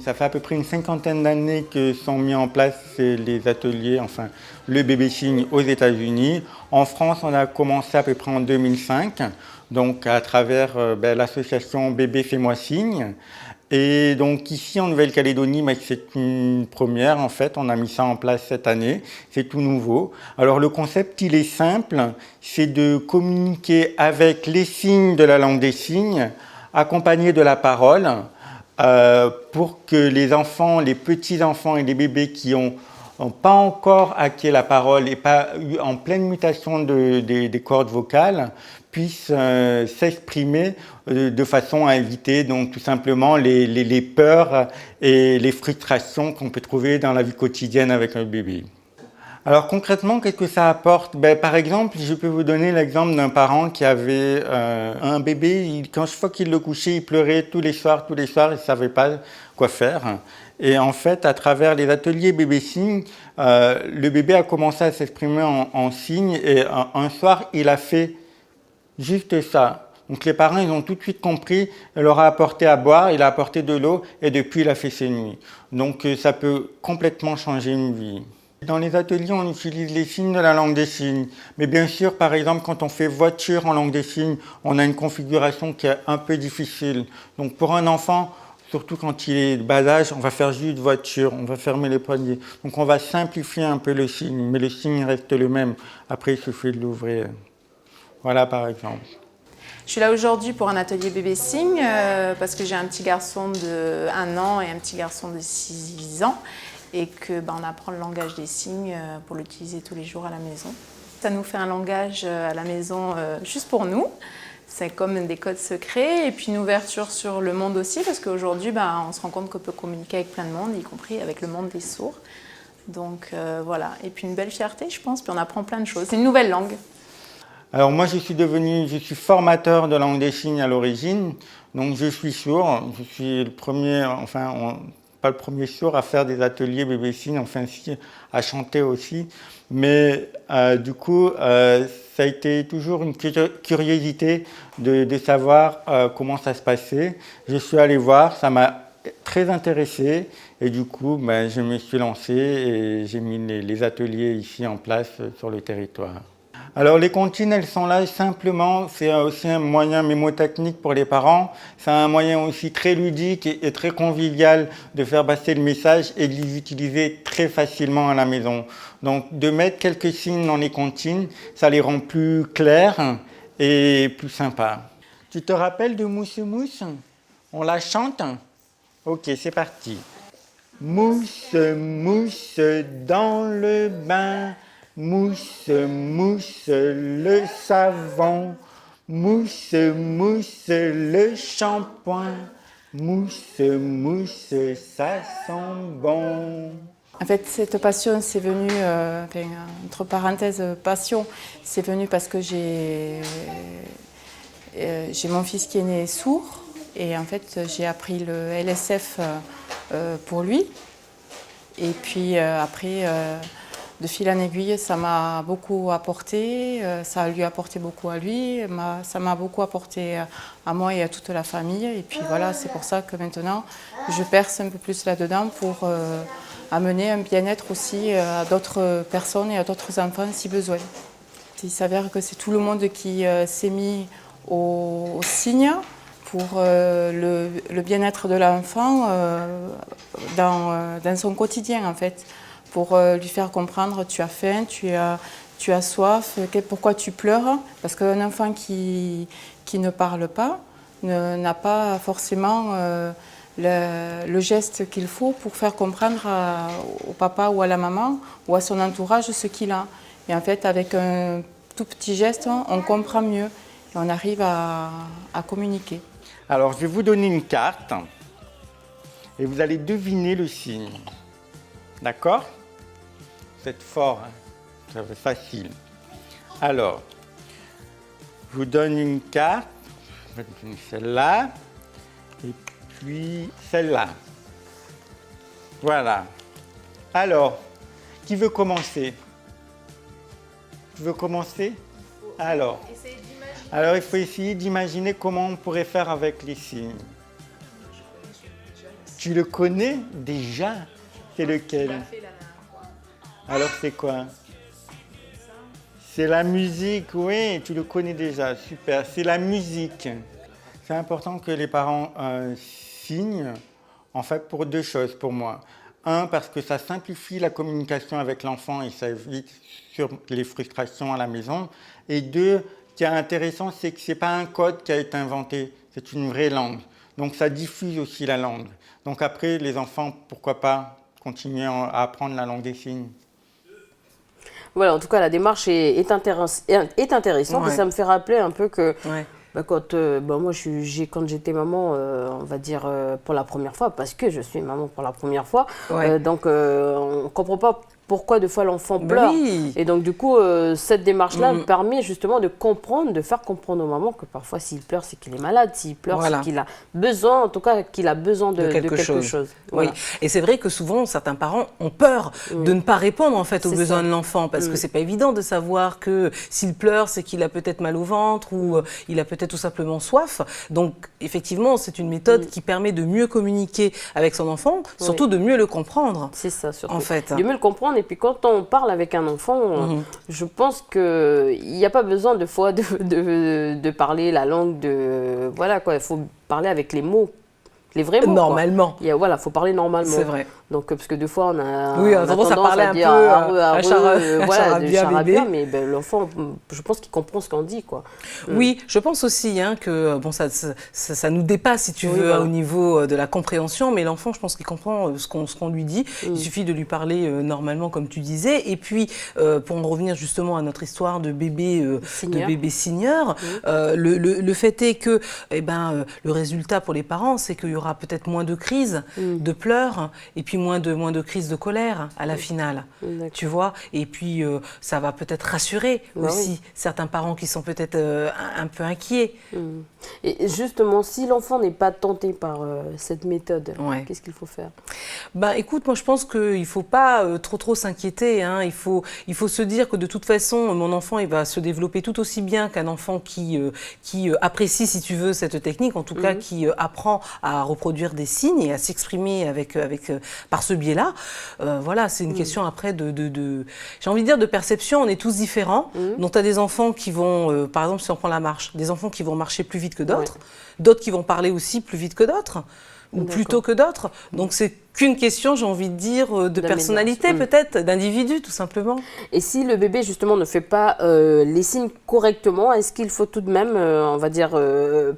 Ça fait à peu près une 50aine d'années que sont mis en place les ateliers, enfin, le bébé signe aux États-Unis. En France, on a commencé à peu près en 2005. Donc à travers l'association Bébé Fais-moi Signe. Et donc ici en Nouvelle-Calédonie, c'est une première en fait, on a mis ça en place cette année, c'est tout nouveau. Alors le concept il est simple, c'est de communiquer avec les signes de la langue des signes, accompagné de la parole, pour que les enfants, les petits-enfants et les bébés qui n'ont pas encore acquis la parole et pas eu en pleine mutation des cordes vocales, puissent s'exprimer de façon à éviter donc tout simplement les peurs et les frustrations qu'on peut trouver dans la vie quotidienne avec un bébé. Alors concrètement, qu'est-ce que ça apporte? Par exemple, je peux vous donner l'exemple d'un parent qui avait un bébé, quand chaque fois qu'il le couchait, il pleurait tous les soirs, il ne savait pas quoi faire. Et en fait, à travers les ateliers bébé signes, le bébé a commencé à s'exprimer en signes et un soir, il a fait juste ça. Donc les parents, ils ont tout de suite compris, il leur a apporté à boire, il a apporté de l'eau et depuis, il a fait ses nuits. Donc ça peut complètement changer une vie. Dans les ateliers, on utilise les signes de la langue des signes. Mais bien sûr, par exemple, quand on fait voiture en langue des signes, on a une configuration qui est un peu difficile. Donc pour un enfant, surtout quand il est de bas âge, on va faire juste voiture, on va fermer les poignets. Donc on va simplifier un peu le signe, mais le signe reste le même. Après, il suffit de l'ouvrir. Voilà par exemple. Je suis là aujourd'hui pour un atelier bébé signe parce que j'ai un petit garçon de 1 an et un petit garçon de 6 ans et que on apprend le langage des signes pour l'utiliser tous les jours à la maison. Ça nous fait un langage à la maison juste pour nous. C'est comme des codes secrets et puis une ouverture sur le monde aussi parce qu'aujourd'hui on se rend compte qu'on peut communiquer avec plein de monde, y compris avec le monde des sourds. Donc voilà, et puis une belle fierté je pense, puis on apprend plein de choses. C'est une nouvelle langue. Alors moi, je suis formateur de langue des signes à l'origine, donc je suis sourd. Je suis le premier, pas le premier sourd à faire des ateliers bébé signe, enfin si, à chanter aussi. Mais du coup, ça a été toujours une curiosité de savoir comment ça se passait. Je suis allé voir, ça m'a très intéressé et du coup, je me suis lancé et j'ai mis les ateliers ici en place sur le territoire. Alors les comptines, elles sont là simplement, c'est aussi un moyen mémotechnique pour les parents, c'est un moyen aussi très ludique et très convivial de faire passer le message et de les utiliser très facilement à la maison. Donc de mettre quelques signes dans les comptines, ça les rend plus clairs et plus sympas. Tu te rappelles de Mousse Mousse? On la chante? Ok, c'est parti. Mousse Mousse dans le bain, mousse, mousse, le savon, mousse, mousse, le shampoing, mousse, mousse, ça sent bon. En fait, cette passion, c'est venu, entre parenthèses, passion, c'est venu parce que j'ai mon fils qui est né sourd et en fait, j'ai appris le LSF pour lui. Et puis après, de fil en aiguille, ça m'a beaucoup apporté, ça lui a apporté beaucoup à lui, ça m'a beaucoup apporté à moi et à toute la famille. Et puis voilà, c'est pour ça que maintenant, je perce un peu plus là-dedans pour amener un bien-être aussi à d'autres personnes et à d'autres enfants si besoin. Il s'avère que c'est tout le monde qui s'est mis au signe pour le bien-être de l'enfant dans son quotidien en fait. Pour lui faire comprendre, tu as faim, tu as soif, pourquoi tu pleures? Parce qu'un enfant qui ne parle pas n'a pas forcément le geste qu'il faut pour faire comprendre au papa ou à la maman ou à son entourage ce qu'il a. Et en fait, avec un tout petit geste, on comprend mieux et on arrive à communiquer. Alors, je vais vous donner une carte et vous allez deviner le signe. D'accord? Vous êtes fort, hein? Ça va être facile. Alors, je vous donne une carte, je vais donner celle-là, et puis celle-là. Voilà. Alors, qui veut commencer? Tu veux commencer? Alors, il faut essayer d'imaginer comment on pourrait faire avec les signes. Tu le connais déjà? C'est lequel? Alors c'est quoi? C'est la musique, oui, tu le connais déjà, super. C'est la musique. C'est important que les parents signent, en fait, pour deux choses pour moi. Un, parce que ça simplifie la communication avec l'enfant et ça évite sur les frustrations à la maison. Et deux, ce qui est intéressant, c'est que ce n'est pas un code qui a été inventé, c'est une vraie langue. Donc ça diffuse aussi la langue. Donc après, les enfants, pourquoi pas continuer à apprendre la langue des signes. Voilà, en tout cas, la démarche est intéressante Ouais. et ça me fait rappeler un peu que Ouais. quand moi, quand j'étais maman, on va dire pour la première fois, parce que je suis maman pour la première fois, Ouais. donc on ne comprend pas pourquoi des fois l'enfant pleure. Oui. Et donc du coup, cette démarche-là me permet justement de comprendre, de faire comprendre aux mamans que parfois s'il pleure, c'est qu'il est malade, s'il pleure, Voilà. c'est qu'il a besoin, en tout cas qu'il a besoin de quelque chose. Oui, Voilà. et c'est vrai que souvent certains parents ont peur de ne pas répondre en fait aux C'est besoins ça. de l'enfant parce que c'est pas évident de savoir que s'il pleure, c'est qu'il a peut-être mal au ventre ou il a peut-être tout simplement soif. Donc effectivement, c'est une méthode qui permet de mieux communiquer avec son enfant, surtout de mieux le comprendre. C'est ça, surtout. En fait. De mieux le comprendre. Et puis, quand on parle avec un enfant, je pense qu'il n'y a pas besoin de fois de parler la langue de... Voilà, quoi. Il faut parler avec les mots. Les vrais mots. Normalement. Voilà, il faut parler normalement. C'est vrai. Donc, parce que des fois, on a tendance à parler un dire peu voilà, de charabia, bébé. mais l'enfant, je pense qu'il comprend ce qu'on dit, quoi. Oui, je pense aussi que bon, ça nous dépasse, si tu veux, voilà. au niveau de la compréhension, mais l'enfant, je pense qu'il comprend ce qu'on lui dit. Il suffit de lui parler normalement, comme tu disais. Et puis, pour en revenir justement à notre histoire de bébé senior, le fait est que le résultat pour les parents, c'est qu'il y aura peut-être moins de crises, de pleurs, et puis puis moins de crises de colère à la finale, tu vois. Et puis ça va peut-être rassurer aussi certains parents qui sont peut-être un peu inquiets. Et justement, si l'enfant n'est pas tenté par cette méthode, qu'est-ce qu'il faut faire? Écoute, moi je pense qu'il ne faut pas trop s'inquiéter. Hein. Il faut se dire que de toute façon, mon enfant il va se développer tout aussi bien qu'un enfant qui apprécie, si tu veux, cette technique, en tout cas qui apprend à reproduire des signes et à s'exprimer par ce biais-là. Voilà, c'est une question après j'ai envie de dire de perception. On est tous différents. Donc tu as des enfants qui vont, par exemple si on prend la marche, des enfants qui vont marcher plus vite que d'autres, d'autres qui vont parler aussi plus vite que d'autres, ou plus tôt que d'autres. Donc c'est qu'une question, j'ai envie de dire, de personnalité peut-être, d'individu tout simplement. Et si le bébé justement ne fait pas les signes correctement, est-ce qu'il faut tout de même, on va dire,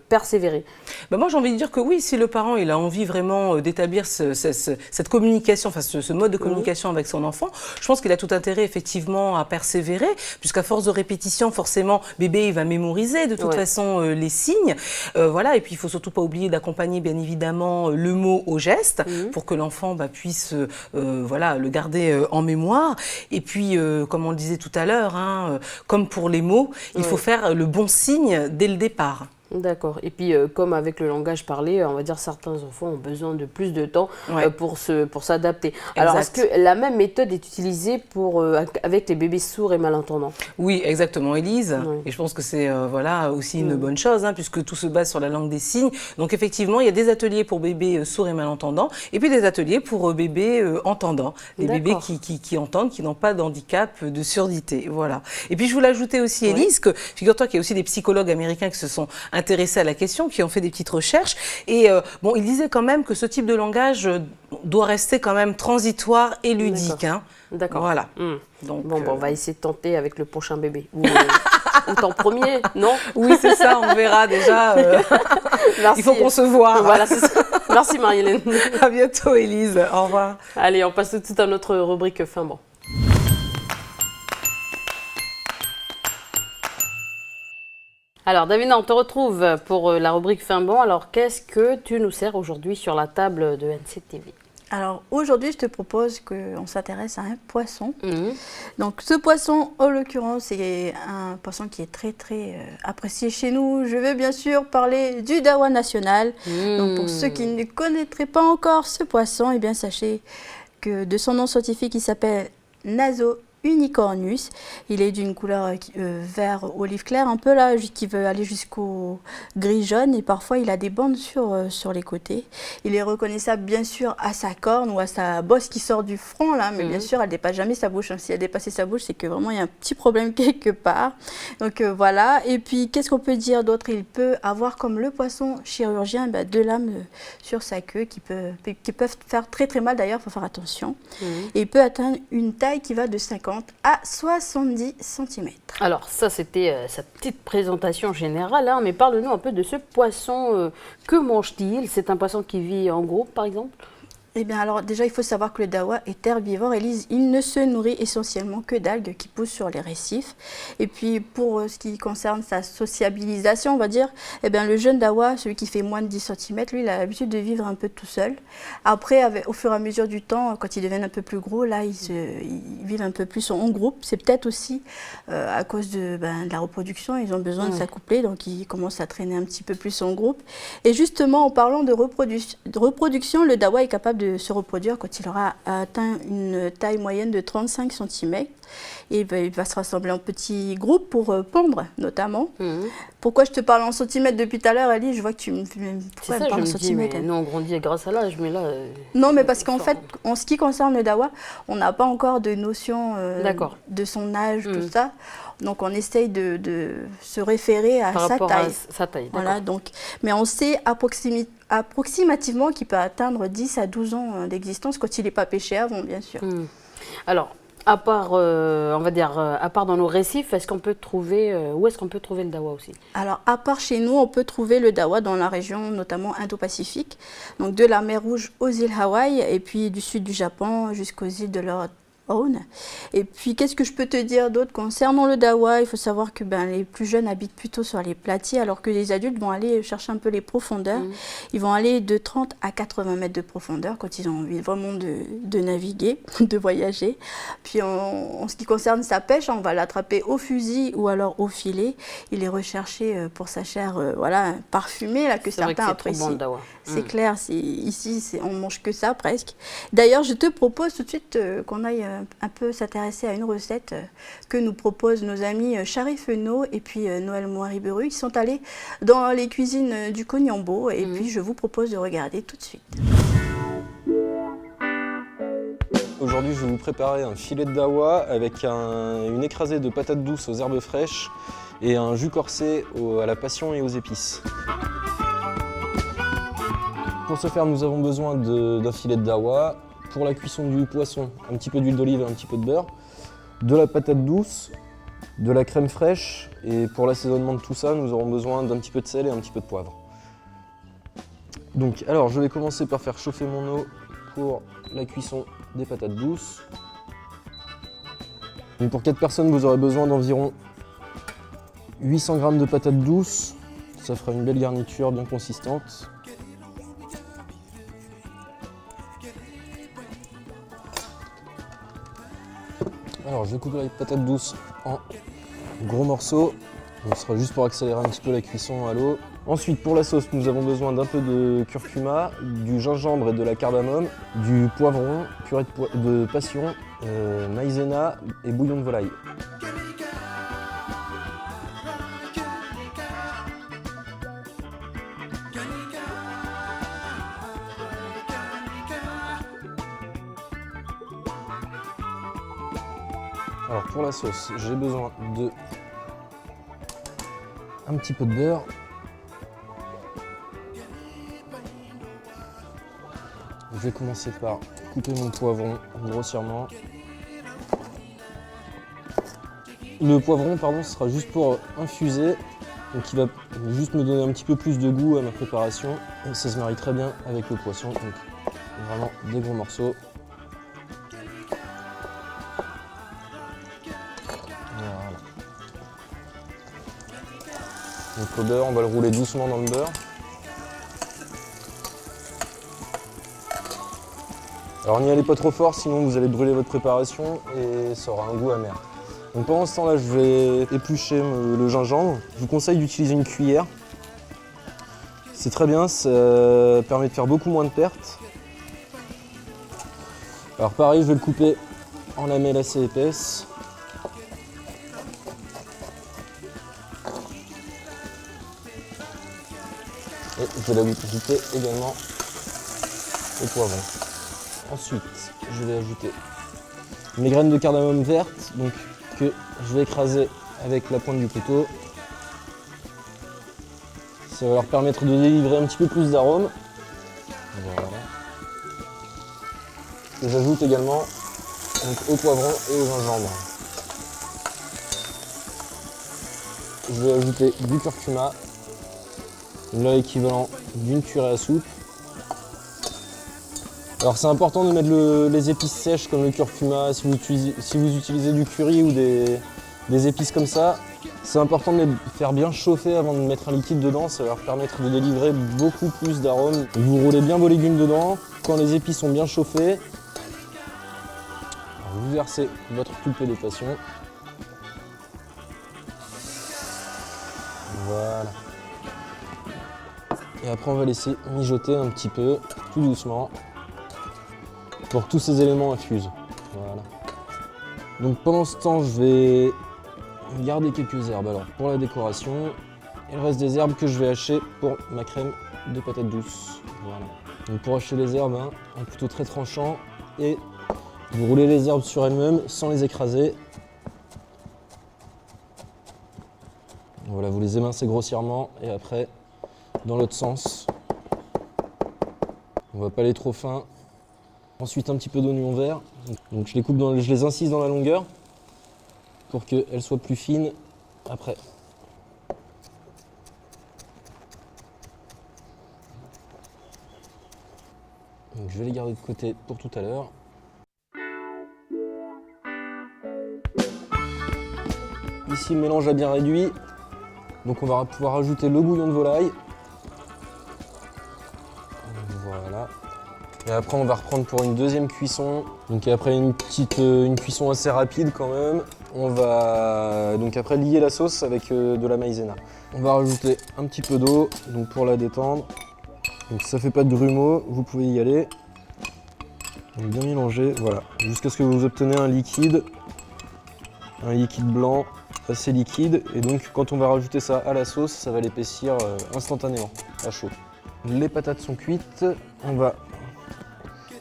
persévérer? Moi j'ai envie de dire que oui, si le parent il a envie vraiment d'établir cette communication, enfin ce mode de communication avec son enfant, je pense qu'il a tout intérêt effectivement à persévérer, puisqu'à force de répétition, forcément, bébé il va mémoriser de toute façon les signes. Voilà, et puis il ne faut surtout pas oublier d'accompagner bien évidemment le mot au geste, pour que l'enfant puisse le garder en mémoire. Et puis, comme on le disait tout à l'heure, comme pour les mots, il faut faire le bon signe dès le départ. D'accord. Et puis, comme avec le langage parlé, on va dire certains enfants ont besoin de plus de temps pour s'adapter. Alors, est-ce que la même méthode est utilisée avec les bébés sourds et malentendants? Oui, exactement, Élise. Et je pense que c'est aussi une bonne chose, puisque tout se base sur la langue des signes. Donc, effectivement, il y a des ateliers pour bébés sourds et malentendants, et puis des ateliers pour bébés entendants. Des bébés qui entendent, qui n'ont pas d'handicap, de surdité. Voilà. Et puis, je voulais ajouter aussi, Élise, que figure-toi qu'il y a aussi des psychologues américains qui se sont intéressés à la question, qui ont fait des petites recherches. Et il disait quand même que ce type de langage doit rester quand même transitoire et ludique. D'accord. Voilà. Donc, on va essayer de tenter avec le prochain bébé. Ou en premier, non? Oui, c'est ça, on verra déjà. Il faut qu'on se voit. Voilà, c'est ça. Merci Marie-Hélène. À bientôt Élise, au revoir. Allez, on passe tout de suite à notre rubrique fin bon. Alors Davina, on te retrouve pour la rubrique fin bon. Alors qu'est-ce que tu nous sers aujourd'hui sur la table de NCTV? Alors aujourd'hui, je te propose qu'on s'intéresse à un poisson. Donc ce poisson, en l'occurrence, c'est un poisson qui est très très apprécié chez nous. Je veux bien sûr parler du dawa national. Donc pour ceux qui ne connaîtraient pas encore ce poisson, eh bien sachez que de son nom scientifique, il s'appelle Naso unicornus. Il est d'une couleur vert olive clair, un peu là, qui veut aller jusqu'au gris jaune, et parfois il a des bandes sur les côtés. Il est reconnaissable bien sûr à sa corne ou à sa bosse qui sort du front là, mais bien sûr elle dépasse jamais sa bouche. Si elle dépasse sa bouche, c'est que vraiment il y a un petit problème quelque part. Donc voilà. Et puis qu'est-ce qu'on peut dire d'autre? Il peut avoir, comme le poisson chirurgien, deux lames sur sa queue qui peuvent faire très très mal, d'ailleurs, il faut faire attention. Et il peut atteindre une taille qui va de 50 à 70 cm. Alors ça, c'était sa petite présentation générale, mais parle-nous un peu de ce poisson. Que mange-t-il? C'est un poisson qui vit en groupe, par exemple? Eh bien alors déjà, il faut savoir que le dawa est herbivore. Élise, il ne se nourrit essentiellement que d'algues qui poussent sur les récifs. Et puis pour ce qui concerne sa sociabilisation, on va dire, eh bien le jeune dawa, celui qui fait moins de 10 cm, lui, il a l'habitude de vivre un peu tout seul. Après, au fur et à mesure du temps, quand ils deviennent un peu plus gros, là, ils vivent un peu plus en groupe. C'est peut-être aussi à cause de la reproduction, ils ont besoin de s'accoupler, donc ils commencent à traîner un petit peu plus en groupe. Et justement, en parlant de reproduction, le dawa est capable de se reproduire quand il aura atteint une taille moyenne de 35 cm. Et il va se rassembler en petits groupes pour pondre, notamment. Pourquoi je te parle en centimètres depuis tout à l'heure, Ali? Je vois que tu me parles en centimètres. Nous, on grandit grâce à l'âge, mais là... Non, mais parce qu'en fait, en ce qui concerne le dawa, on n'a pas encore de notion de son âge, tout ça. Donc, on essaye de se référer à sa taille. Sa taille, voilà, donc, mais on sait approximativement qu'il peut atteindre 10 à 12 ans d'existence quand il n'est pas pêché avant, bien sûr. Alors, à part, on va dire, à part dans nos récifs, est-ce qu'on peut trouver, où est-ce qu'on peut trouver le dawa aussi? Alors, à part chez nous, on peut trouver le dawa dans la région, notamment Indo-Pacifique, donc de la mer Rouge aux îles Hawaï, et puis du sud du Japon jusqu'aux îles de own. Et puis, qu'est-ce que je peux te dire d'autre concernant le dawa? Il faut savoir que les plus jeunes habitent plutôt sur les platiers, alors que les adultes vont aller chercher un peu les profondeurs. Ils vont aller de 30 à 80 mètres de profondeur quand ils ont envie vraiment de naviguer, de voyager. Puis, en ce qui concerne sa pêche, on va l'attraper au fusil ou alors au filet. Il est recherché pour sa chair parfumée là, que certains apprécient. Trop bon, dawa. C'est clair, ici, on mange que ça presque. D'ailleurs, je te propose tout de suite qu'on aille un peu s'intéresser à une recette que nous proposent nos amis Charif Fenot et puis Noël Mouariberu. Ils sont allés dans les cuisines du Cognambo et puis je vous propose de regarder tout de suite. Aujourd'hui, je vais vous préparer un filet de dawa avec une écrasée de patates douces aux herbes fraîches et un jus corsé à la passion et aux épices. Pour ce faire, nous avons besoin d'un filet de dawa. Pour la cuisson du poisson, un petit peu d'huile d'olive et un petit peu de beurre, de la patate douce, de la crème fraîche et pour l'assaisonnement de tout ça, nous aurons besoin d'un petit peu de sel et un petit peu de poivre. Donc, alors, je vais commencer par faire chauffer mon eau pour la cuisson des patates douces. Donc pour 4 personnes, vous aurez besoin d'environ 800 g de patates douces. Ça fera une belle garniture bien consistante. Alors je vais couper les patates douces en gros morceaux. Ce sera juste pour accélérer un petit peu la cuisson à l'eau. Ensuite pour la sauce, nous avons besoin d'un peu de curcuma, du gingembre et de la cardamome, du poivron, purée de passion, maïzena et bouillon de volaille. Alors pour la sauce, j'ai besoin de un petit peu de beurre, je vais commencer par couper mon poivron grossièrement. Le poivron, ce sera juste pour infuser, donc il va juste me donner un petit peu plus de goût à ma préparation et ça se marie très bien avec le poisson, donc vraiment des gros morceaux. Donc le beurre, on va le rouler doucement dans le beurre. Alors n'y allez pas trop fort, sinon vous allez brûler votre préparation et ça aura un goût amer. Donc pendant ce temps-là, je vais éplucher le gingembre. Je vous conseille d'utiliser une cuillère. C'est très bien, ça permet de faire beaucoup moins de pertes. Alors pareil, je vais le couper en lamelles assez épaisses. Et je vais ajouter également le poivron. Ensuite, je vais ajouter mes graines de cardamome verte, donc que je vais écraser avec la pointe du couteau. Ça va leur permettre de délivrer un petit peu plus d'arôme. Voilà. J'ajoute également au poivron et au gingembre. Je vais ajouter du curcuma, l'équivalent d'une cuillère à soupe. Alors c'est important de mettre les épices sèches comme le curcuma, si vous utilisez du curry ou des épices comme ça, c'est important de les faire bien chauffer avant de mettre un liquide dedans, ça va leur permettre de délivrer beaucoup plus d'arômes. Vous roulez bien vos légumes dedans, quand les épices sont bien chauffées, vous versez votre pulpe de passion. Voilà. Et après on va laisser mijoter un petit peu, tout doucement, pour que tous ces éléments infusent. Voilà. Donc pendant ce temps, je vais garder quelques herbes alors pour la décoration et le reste des herbes que je vais hacher pour ma crème de patates douces. Voilà. Donc pour hacher les herbes, un couteau très tranchant et vous roulez les herbes sur elles-mêmes sans les écraser. Voilà, vous les émincez grossièrement et après, dans l'autre sens, on va pas aller trop fin. Ensuite un petit peu d'oignon vert, donc je les incise dans la longueur pour qu'elles soient plus fines après. Donc je vais les garder de côté pour tout à l'heure. ici le mélange a bien réduit. Donc on va pouvoir rajouter le bouillon de volaille. Voilà. Et après on va reprendre pour une deuxième cuisson. Donc après une cuisson assez rapide quand même, on va donc après lier la sauce avec de la maïzena. On va rajouter un petit peu d'eau donc pour la détendre. Donc si ça fait pas de grumeaux, vous pouvez y aller. Donc bien mélanger, voilà, jusqu'à ce que vous obtenez un liquide blanc assez liquide. Et donc quand on va rajouter ça à la sauce, ça va l'épaissir instantanément à chaud. Les patates sont cuites, on va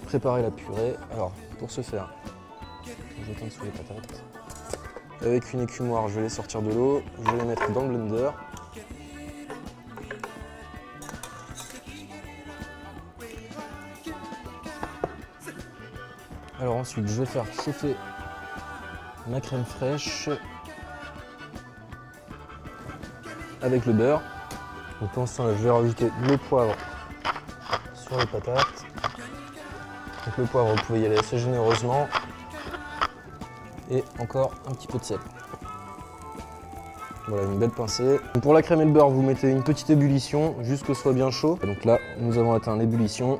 préparer la purée. Alors pour ce faire, je vais sous les patates. Avec une écumoire, je vais les sortir de l'eau, je vais les mettre dans le blender. Alors ensuite, je vais faire chauffer ma crème fraîche avec le beurre. Donc pour l'instant, je vais rajouter le poivre sur les patates. Donc le poivre, vous pouvez y aller assez généreusement. Et encore un petit peu de sel. Voilà, une belle pincée. Donc pour la crème et le beurre, vous mettez une petite ébullition jusqu'à ce que ce soit bien chaud. Donc là, nous avons atteint l'ébullition.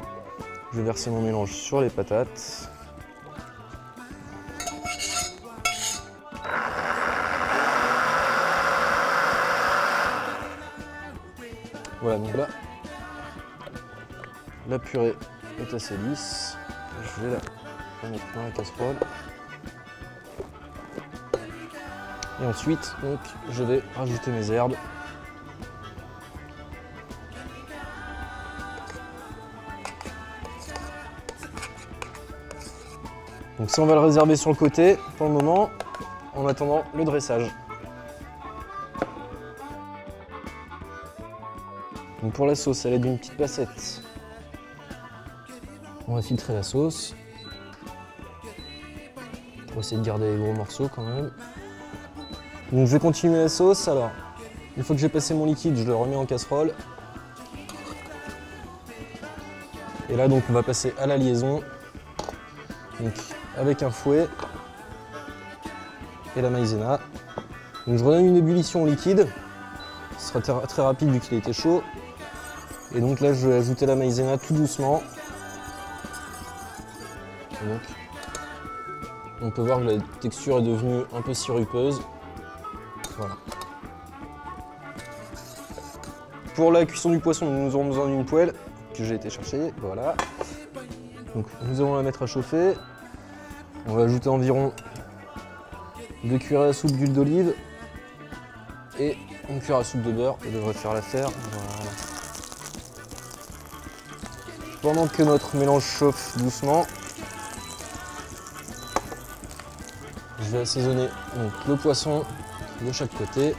Je vais verser mon mélange sur les patates. Voilà, donc là, la purée est assez lisse. Je vais la mettre dans la casserole. Et ensuite, donc, je vais rajouter mes herbes. Donc ça, on va le réserver sur le côté pour le moment, en attendant le dressage. Donc pour la sauce, à l'aide d'une petite bassette, on va filtrer la sauce. Pour essayer de garder les gros morceaux quand même. Donc je vais continuer la sauce. Alors, une fois que j'ai passé mon liquide, je le remets en casserole. Et là, donc, on va passer à la liaison. Donc, avec un fouet et la maïzena. Donc je redonne une ébullition au liquide. Ce sera très rapide vu qu'il a été chaud. Et donc là, je vais ajouter la maïzena tout doucement. Et donc, on peut voir que la texture est devenue un peu sirupeuse. Voilà. Pour la cuisson du poisson, nous aurons besoin d'une poêle que j'ai été chercher. Voilà. Donc nous allons la mettre à chauffer. On va ajouter environ 2 cuillères à soupe d'huile d'olive et une cuillère à soupe de beurre. Ça devrait faire l'affaire. Voilà. Pendant que notre mélange chauffe doucement, je vais assaisonner donc, le poisson de chaque côté.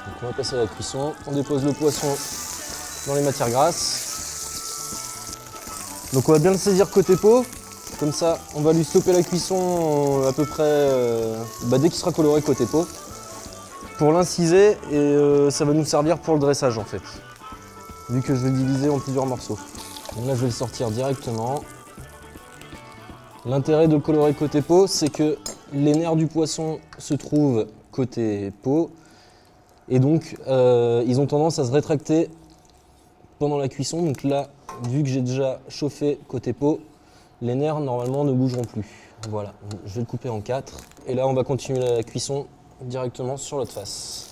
Donc on va passer à la cuisson. On dépose le poisson dans les matières grasses. Donc on va bien le saisir côté peau. Comme ça, on va lui stopper la cuisson à peu près dès qu'il sera coloré côté peau. Pour l'inciser et ça va nous servir pour le dressage en fait. Vu que je vais le diviser en plusieurs morceaux. Donc là je vais le sortir directement. L'intérêt de le colorer côté peau, c'est que les nerfs du poisson se trouvent côté peau et donc ils ont tendance à se rétracter pendant la cuisson. Donc là, vu que j'ai déjà chauffé côté peau, les nerfs normalement ne bougeront plus. Voilà, je vais le couper en 4 et là on va continuer la cuisson directement sur l'autre face.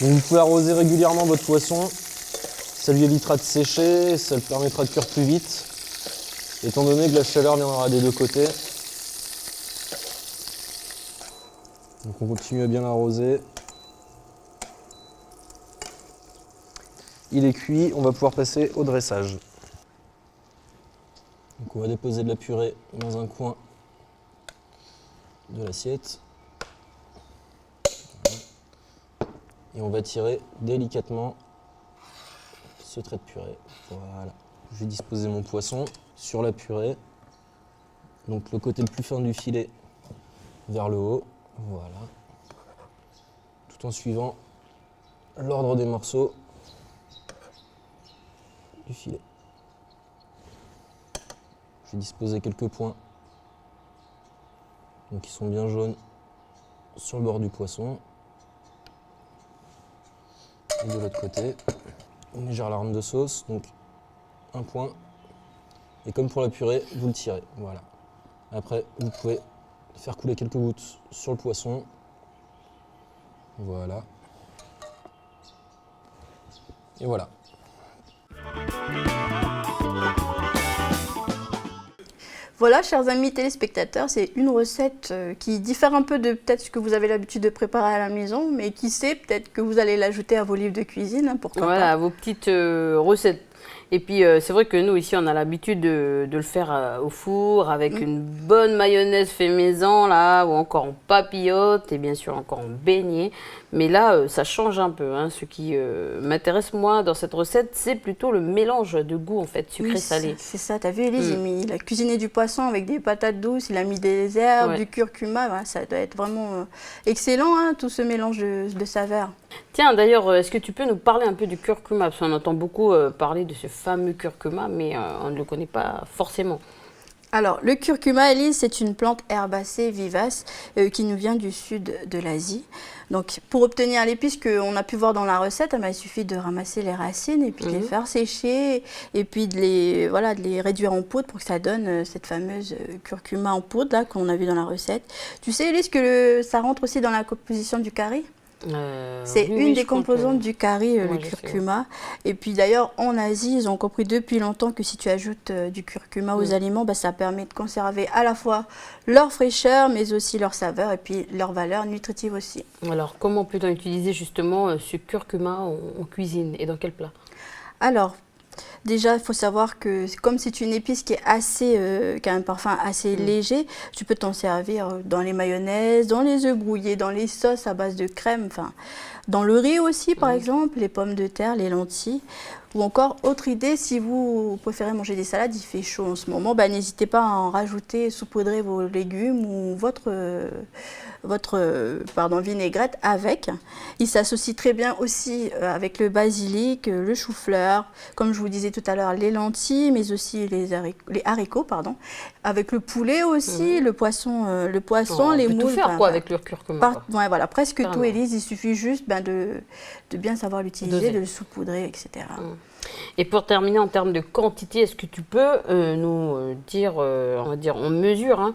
Donc vous pouvez arroser régulièrement votre poisson, ça lui évitera de sécher, ça le permettra de cuire plus vite, étant donné que la chaleur viendra des deux côtés. Donc on continue à bien l'arroser. Il est cuit, on va pouvoir passer au dressage. Donc on va déposer de la purée dans un coin de l'assiette. Et on va tirer délicatement ce trait de purée. Voilà. Je vais disposer mon poisson sur la purée. Donc le côté le plus fin du filet vers le haut. Voilà. Tout en suivant l'ordre des morceaux du filet. Je vais disposer quelques points, donc qui sont bien jaunes, sur le bord du poisson. Et de l'autre côté, une légère larme de sauce, donc un point. Et comme pour la purée, vous le tirez, voilà. Après, vous pouvez faire couler quelques gouttes sur le poisson. Voilà. Et voilà. Voilà, chers amis téléspectateurs, c'est une recette qui diffère un peu de peut-être ce que vous avez l'habitude de préparer à la maison, mais qui sait, peut-être que vous allez l'ajouter à vos livres de cuisine, hein, pourquoi Voilà, pas. vos petites recettes. Et puis, c'est vrai que nous, ici, on a l'habitude de le faire au four avec une bonne mayonnaise fait maison, là, ou encore en papillote, et bien sûr encore en beignet. Mais là, ça change un peu. Hein. Ce qui m'intéresse, moi, dans cette recette, c'est plutôt le mélange de goût, en fait, sucré-salé. C'est ça, t'as vu, Élise, il a cuisiné du poisson avec des patates douces, il a mis des herbes, du curcuma, voilà, ça doit être vraiment excellent, hein, tout ce mélange de saveurs. Tiens, d'ailleurs, est-ce que tu peux nous parler un peu du curcuma? Parce qu'on entend beaucoup parler de ce fameux curcuma, mais on ne le connaît pas forcément. Alors, le curcuma, Élise, c'est une plante herbacée vivace qui nous vient du sud de l'Asie. Donc, pour obtenir l'épice qu'on a pu voir dans la recette, il suffit de ramasser les racines et puis de les faire sécher et puis de les réduire en poudre pour que ça donne cette fameuse curcuma en poudre là qu'on a vu dans la recette. Tu sais, Élise, que ça rentre aussi dans la composition du curry? C'est une des composantes du curry, le curcuma. Et puis d'ailleurs, en Asie, ils ont compris depuis longtemps que si tu ajoutes du curcuma aux aliments, ça permet de conserver à la fois leur fraîcheur, mais aussi leur saveur et puis leur valeur nutritive aussi. Alors, comment peut-on utiliser justement ce curcuma en cuisine et dans quel plat? Alors, déjà, il faut savoir que comme c'est une épice qui a un parfum assez léger, tu peux t'en servir dans les mayonnaises, dans les œufs brouillés, dans les sauces à base de crème, dans le riz aussi par exemple, les pommes de terre, les lentilles. Ou encore, autre idée, si vous préférez manger des salades, il fait chaud en ce moment, n'hésitez pas à en rajouter, saupoudrer vos légumes ou votre vinaigrette avec. Il s'associe très bien aussi avec le basilic, le chou-fleur, comme je vous disais tout à l'heure, les lentilles, mais aussi les haricots, avec le poulet aussi, le poisson, les moules. On peut tout faire quoi avec le curcuma. Voilà, presque tout, Élise. Il suffit juste de bien savoir l'utiliser, de le saupoudrer, etc. Et pour terminer, en termes de quantité, est-ce que tu peux nous dire, on va dire en mesure,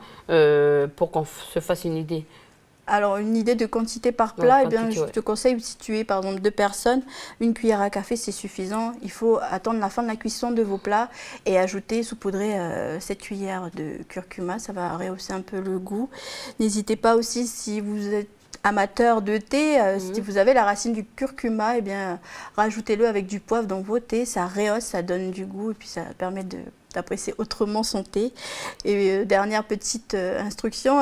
pour qu'on se fasse une idée? Alors, une idée de quantité par plat, je te conseille, si tu es par exemple 2 personnes, une cuillère à café, c'est suffisant. Il faut attendre la fin de la cuisson de vos plats et ajouter, saupoudrer cette cuillère de curcuma. Ça va rehausser un peu le goût. N'hésitez pas aussi, si vous êtes amateur de thé, si vous avez la racine du curcuma, rajoutez-le avec du poivre dans vos thés. Ça rehausse, ça donne du goût et puis ça permet d'apprécier autrement son thé. Et dernière petite instruction,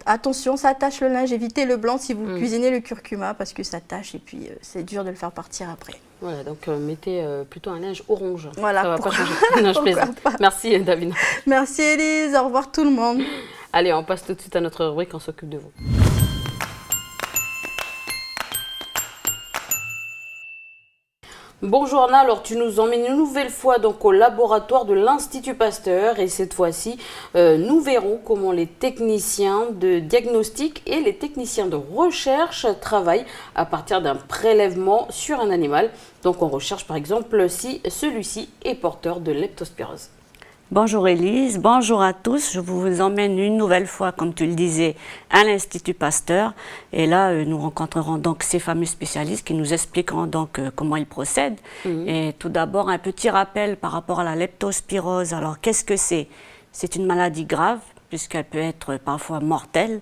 attention, ça tache le linge, évitez le blanc si vous cuisinez le curcuma parce que ça tache et puis c'est dur de le faire partir après. Voilà, donc mettez plutôt un linge orange. Voilà, ça va pas changer. Non, je plaisante. Merci Davina. Merci Élise, au revoir tout le monde. Allez, on passe tout de suite à notre rubrique, on s'occupe de vous. Bonjour Anna, alors tu nous emmènes une nouvelle fois donc au laboratoire de l'Institut Pasteur et cette fois-ci nous verrons comment les techniciens de diagnostic et les techniciens de recherche travaillent à partir d'un prélèvement sur un animal. Donc on recherche par exemple si celui-ci est porteur de leptospirose. Bonjour Élise, bonjour à tous. Je vous emmène une nouvelle fois, comme tu le disais, à l'Institut Pasteur. Et là, nous rencontrerons donc ces fameux spécialistes qui nous expliqueront donc comment ils procèdent. Et tout d'abord, un petit rappel par rapport à la leptospirose. Alors, qu'est-ce que c'est? C'est une maladie grave, puisqu'elle peut être parfois mortelle.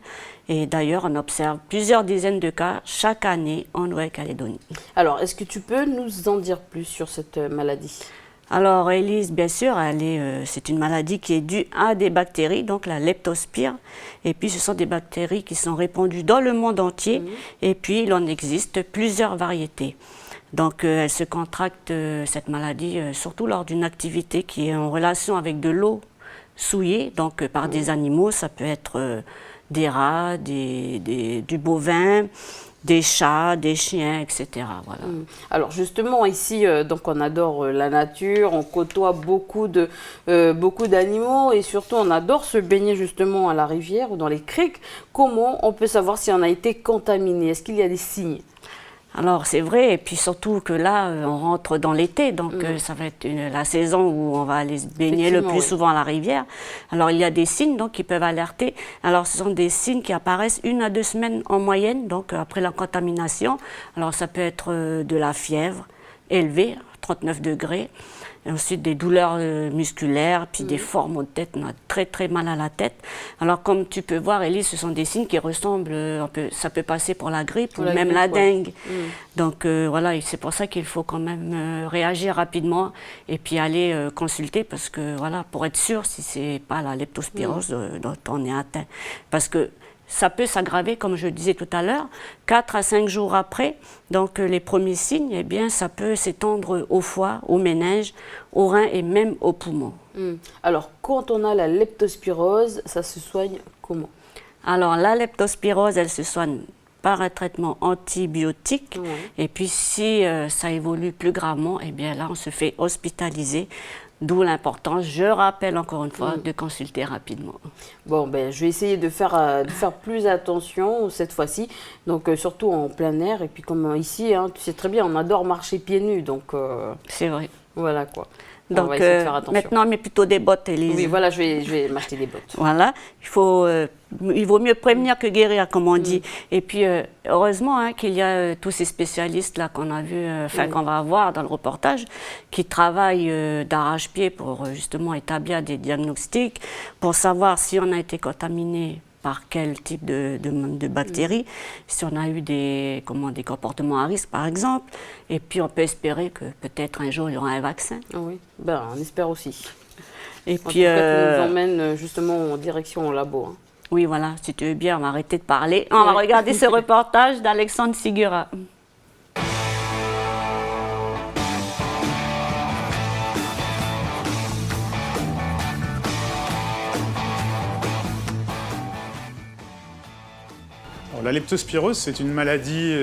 Et d'ailleurs, on observe plusieurs dizaines de cas chaque année en Nouvelle-Calédonie. Alors, est-ce que tu peux nous en dire plus sur cette maladie ? Alors, Élise, bien sûr, c'est une maladie qui est due à des bactéries, donc la leptospire. Et puis, ce sont des bactéries qui sont répandues dans le monde entier. Et puis, il en existe plusieurs variétés. Donc, elle se contracte, cette maladie, surtout lors d'une activité qui est en relation avec de l'eau souillée, donc par des animaux. Ça peut être des rats, du bovin, des chats, des chiens, etc. Voilà. Alors justement ici, donc on adore la nature, on côtoie beaucoup d'animaux et surtout on adore se baigner justement à la rivière ou dans les criques. Comment on peut savoir si on a été contaminé? Est-ce qu'il y a des signes? Alors c'est vrai, et puis surtout que là, on rentre dans l'été, donc ça va être la saison où on va aller se baigner le plus souvent à la rivière. Alors il y a des signes donc, qui peuvent alerter. Alors ce sont des signes qui apparaissent 1 à 2 semaines en moyenne, donc après la contamination. Alors ça peut être de la fièvre élevée, 39 degrés. Et ensuite des douleurs musculaires, puis des forts maux de tête, on a très très mal à la tête. Alors comme tu peux voir, Élise, ce sont des signes qui ressemblent, ça peut passer pour la grippe ou même la dengue. Donc voilà, c'est pour ça qu'il faut quand même réagir rapidement et puis aller consulter parce que voilà, pour être sûr si c'est pas la leptospirose dont on est atteint. Parce que ça peut s'aggraver, comme je disais tout à l'heure, 4 à 5 jours après. Donc les premiers signes, eh bien, ça peut s'étendre au foie, aux méninges, aux reins et même aux poumons. Alors, quand on a la leptospirose, ça se soigne comment? Alors, la leptospirose, elle se soigne par un traitement antibiotique. Et puis, si ça évolue plus gravement, eh bien là, on se fait hospitaliser. D'où l'importance, je rappelle encore une fois, de consulter rapidement. Bon, ben, je vais essayer de faire plus attention cette fois-ci, donc surtout en plein air. Et puis comme ici, hein, tu sais très bien, on adore marcher pieds nus, donc... c'est vrai. Voilà quoi. Donc on va essayer de faire attention. Maintenant, mais plutôt des bottes, Élise. Oui, voilà, je vais m'acheter des bottes. Voilà, il vaut mieux prévenir que guérir, comme on dit. Et puis, heureusement hein, qu'il y a tous ces spécialistes-là qu'on a vus, qu'on va voir dans le reportage, qui travaillent d'arrache-pied pour justement établir des diagnostics, pour savoir si on a été contaminé par quel type de bactéries, si on a eu des comportements à risque, par exemple. Et puis, on peut espérer que peut-être un jour, il y aura un vaccin. Oui, ben, on espère aussi. Et en puis, tout cas, tu nous emmènes justement en direction au labo. Hein. Oui, voilà, si tu veux bien, on va arrêter de parler. On va regarder ce reportage d'Alexandre Sigura. La leptospirose, c'est une maladie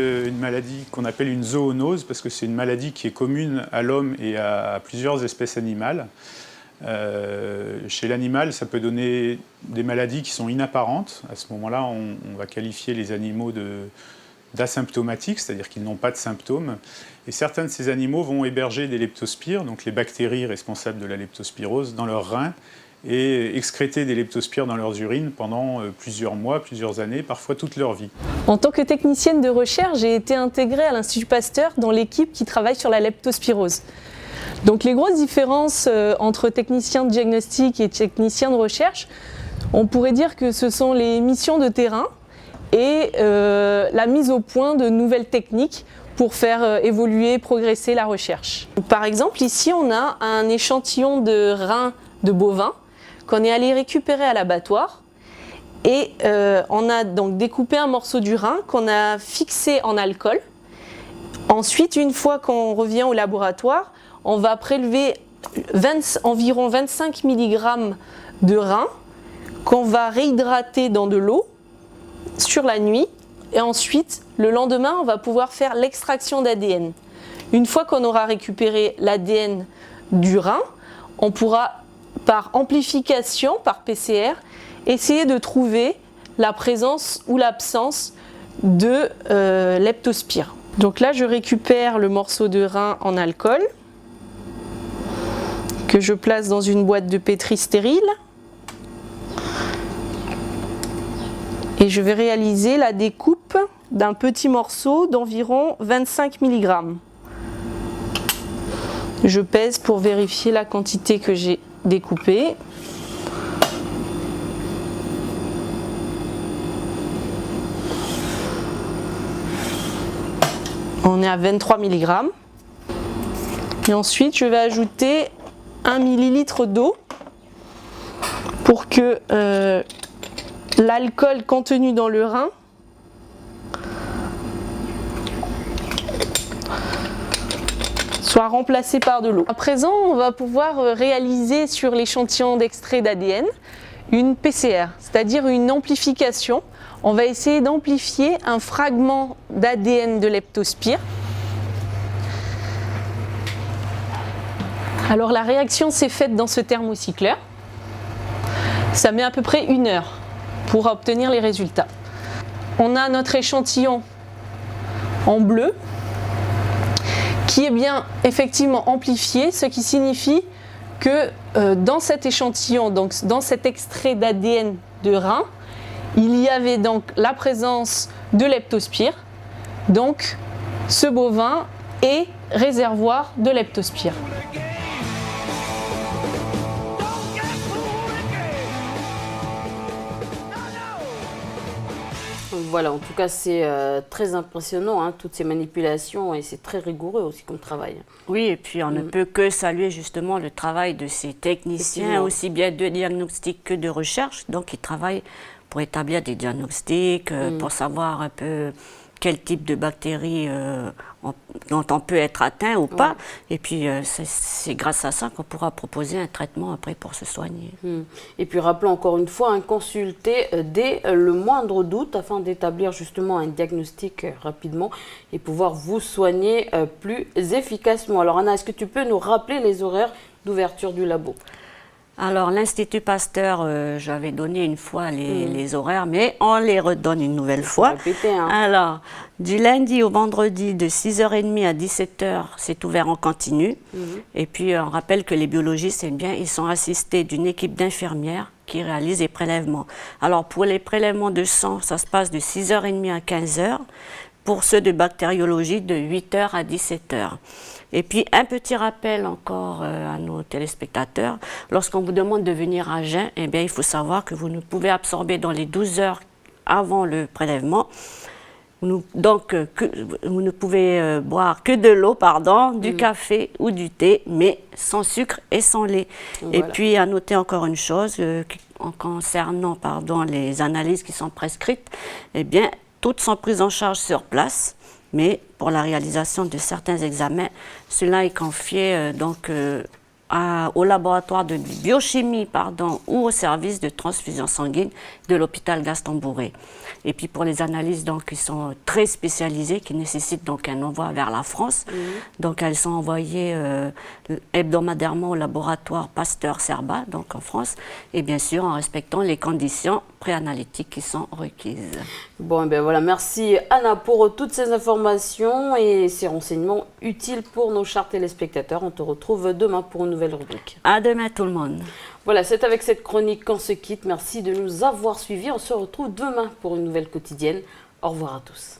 qu'on appelle une zoonose parce que c'est une maladie qui est commune à l'homme et à plusieurs espèces animales. Chez l'animal, ça peut donner des maladies qui sont inapparentes. À ce moment-là, on va qualifier les animaux d'asymptomatiques, c'est-à-dire qu'ils n'ont pas de symptômes. Et certains de ces animaux vont héberger des leptospires, donc les bactéries responsables de la leptospirose, dans leurs reins et excréter des leptospires dans leurs urines pendant plusieurs mois, plusieurs années, parfois toute leur vie. En tant que technicienne de recherche, j'ai été intégrée à l'Institut Pasteur dans l'équipe qui travaille sur la leptospirose. Donc les grosses différences entre techniciens de diagnostic et techniciens de recherche, on pourrait dire que ce sont les missions de terrain et la mise au point de nouvelles techniques pour faire évoluer, progresser la recherche. Par exemple, ici on a un échantillon de reins de bovins qu'on est allé récupérer à l'abattoir et on a donc découpé un morceau du rein qu'on a fixé en alcool. Ensuite, une fois qu'on revient au laboratoire, on va prélever environ 25 mg de rein qu'on va réhydrater dans de l'eau sur la nuit et ensuite, le lendemain, on va pouvoir faire l'extraction d'ADN. Une fois qu'on aura récupéré l'ADN du rein, on pourra par amplification, par PCR, essayer de trouver la présence ou l'absence de leptospire. Donc là, je récupère le morceau de rein en alcool que je place dans une boîte de pétri stérile et je vais réaliser la découpe d'un petit morceau d'environ 25 mg. Je pèse pour vérifier la quantité que j'ai découpée. On est à 23 mg. Et ensuite, je vais ajouter 1 ml d'eau pour que l'alcool contenu dans le rein soit remplacé par de l'eau. À présent, on va pouvoir réaliser sur l'échantillon d'extrait d'ADN une PCR, c'est-à-dire une amplification. On va essayer d'amplifier un fragment d'ADN de leptospire. Alors la réaction s'est faite dans ce thermocycleur. Ça met à peu près 1 heure pour obtenir les résultats. On a notre échantillon en bleu qui est bien effectivement amplifié, ce qui signifie que dans cet échantillon, donc dans cet extrait d'ADN de rein, il y avait donc la présence de leptospire. Donc ce bovin est réservoir de leptospire. Voilà, en tout cas, c'est très impressionnant, hein, toutes ces manipulations, et c'est très rigoureux aussi comme travail. Oui, et puis on ne peut que saluer justement le travail de ces techniciens, aussi bien de diagnostic que de recherche. Donc, ils travaillent pour établir des diagnostics, pour savoir un peu quel type de bactéries dont on peut être atteint ou pas. Et puis, c'est grâce à ça qu'on pourra proposer un traitement après pour se soigner. Et puis, rappelons encore une fois, consulter dès le moindre doute afin d'établir justement un diagnostic rapidement et pouvoir vous soigner plus efficacement. Alors, Anna, est-ce que tu peux nous rappeler les horaires d'ouverture du labo? Alors, l'Institut Pasteur, j'avais donné une fois les horaires, mais on les redonne une nouvelle fois. Répéter, hein. Alors, du lundi au vendredi, de 6h30 à 17h, c'est ouvert en continu. Et puis, on rappelle que les biologistes, ils sont assistés d'une équipe d'infirmières qui réalise les prélèvements. Alors, pour les prélèvements de sang, ça se passe de 6h30 à 15h. Pour ceux de bactériologie, de 8h à 17h. Et puis, un petit rappel encore à nos téléspectateurs. Lorsqu'on vous demande de venir à jeun, eh bien, il faut savoir que vous ne pouvez absorber dans les 12 heures avant le prélèvement. Donc, vous ne pouvez boire que de l'eau, du café ou du thé, mais sans sucre et sans lait. Voilà. Et puis, à noter encore une chose, en concernant les analyses qui sont prescrites, eh bien, toutes sont prises en charge sur place. Mais pour la réalisation de certains examens, cela est confié au laboratoire de biochimie ou au service de transfusion sanguine de l'hôpital Gaston Bourré. Et puis pour les analyses qui sont très spécialisées, qui nécessitent donc un envoi vers la France, donc elles sont envoyées hebdomadairement au laboratoire Pasteur-Cerba, donc en France, et bien sûr en respectant les conditions préanalytiques qui sont requises. Bon, ben voilà, merci Anna pour toutes ces informations et ces renseignements utiles pour nos chers téléspectateurs. On te retrouve demain pour une nouvelle rubrique. À demain tout le monde. Voilà, c'est avec cette chronique qu'on se quitte. Merci de nous avoir suivis. On se retrouve demain pour une nouvelle quotidienne. Au revoir à tous.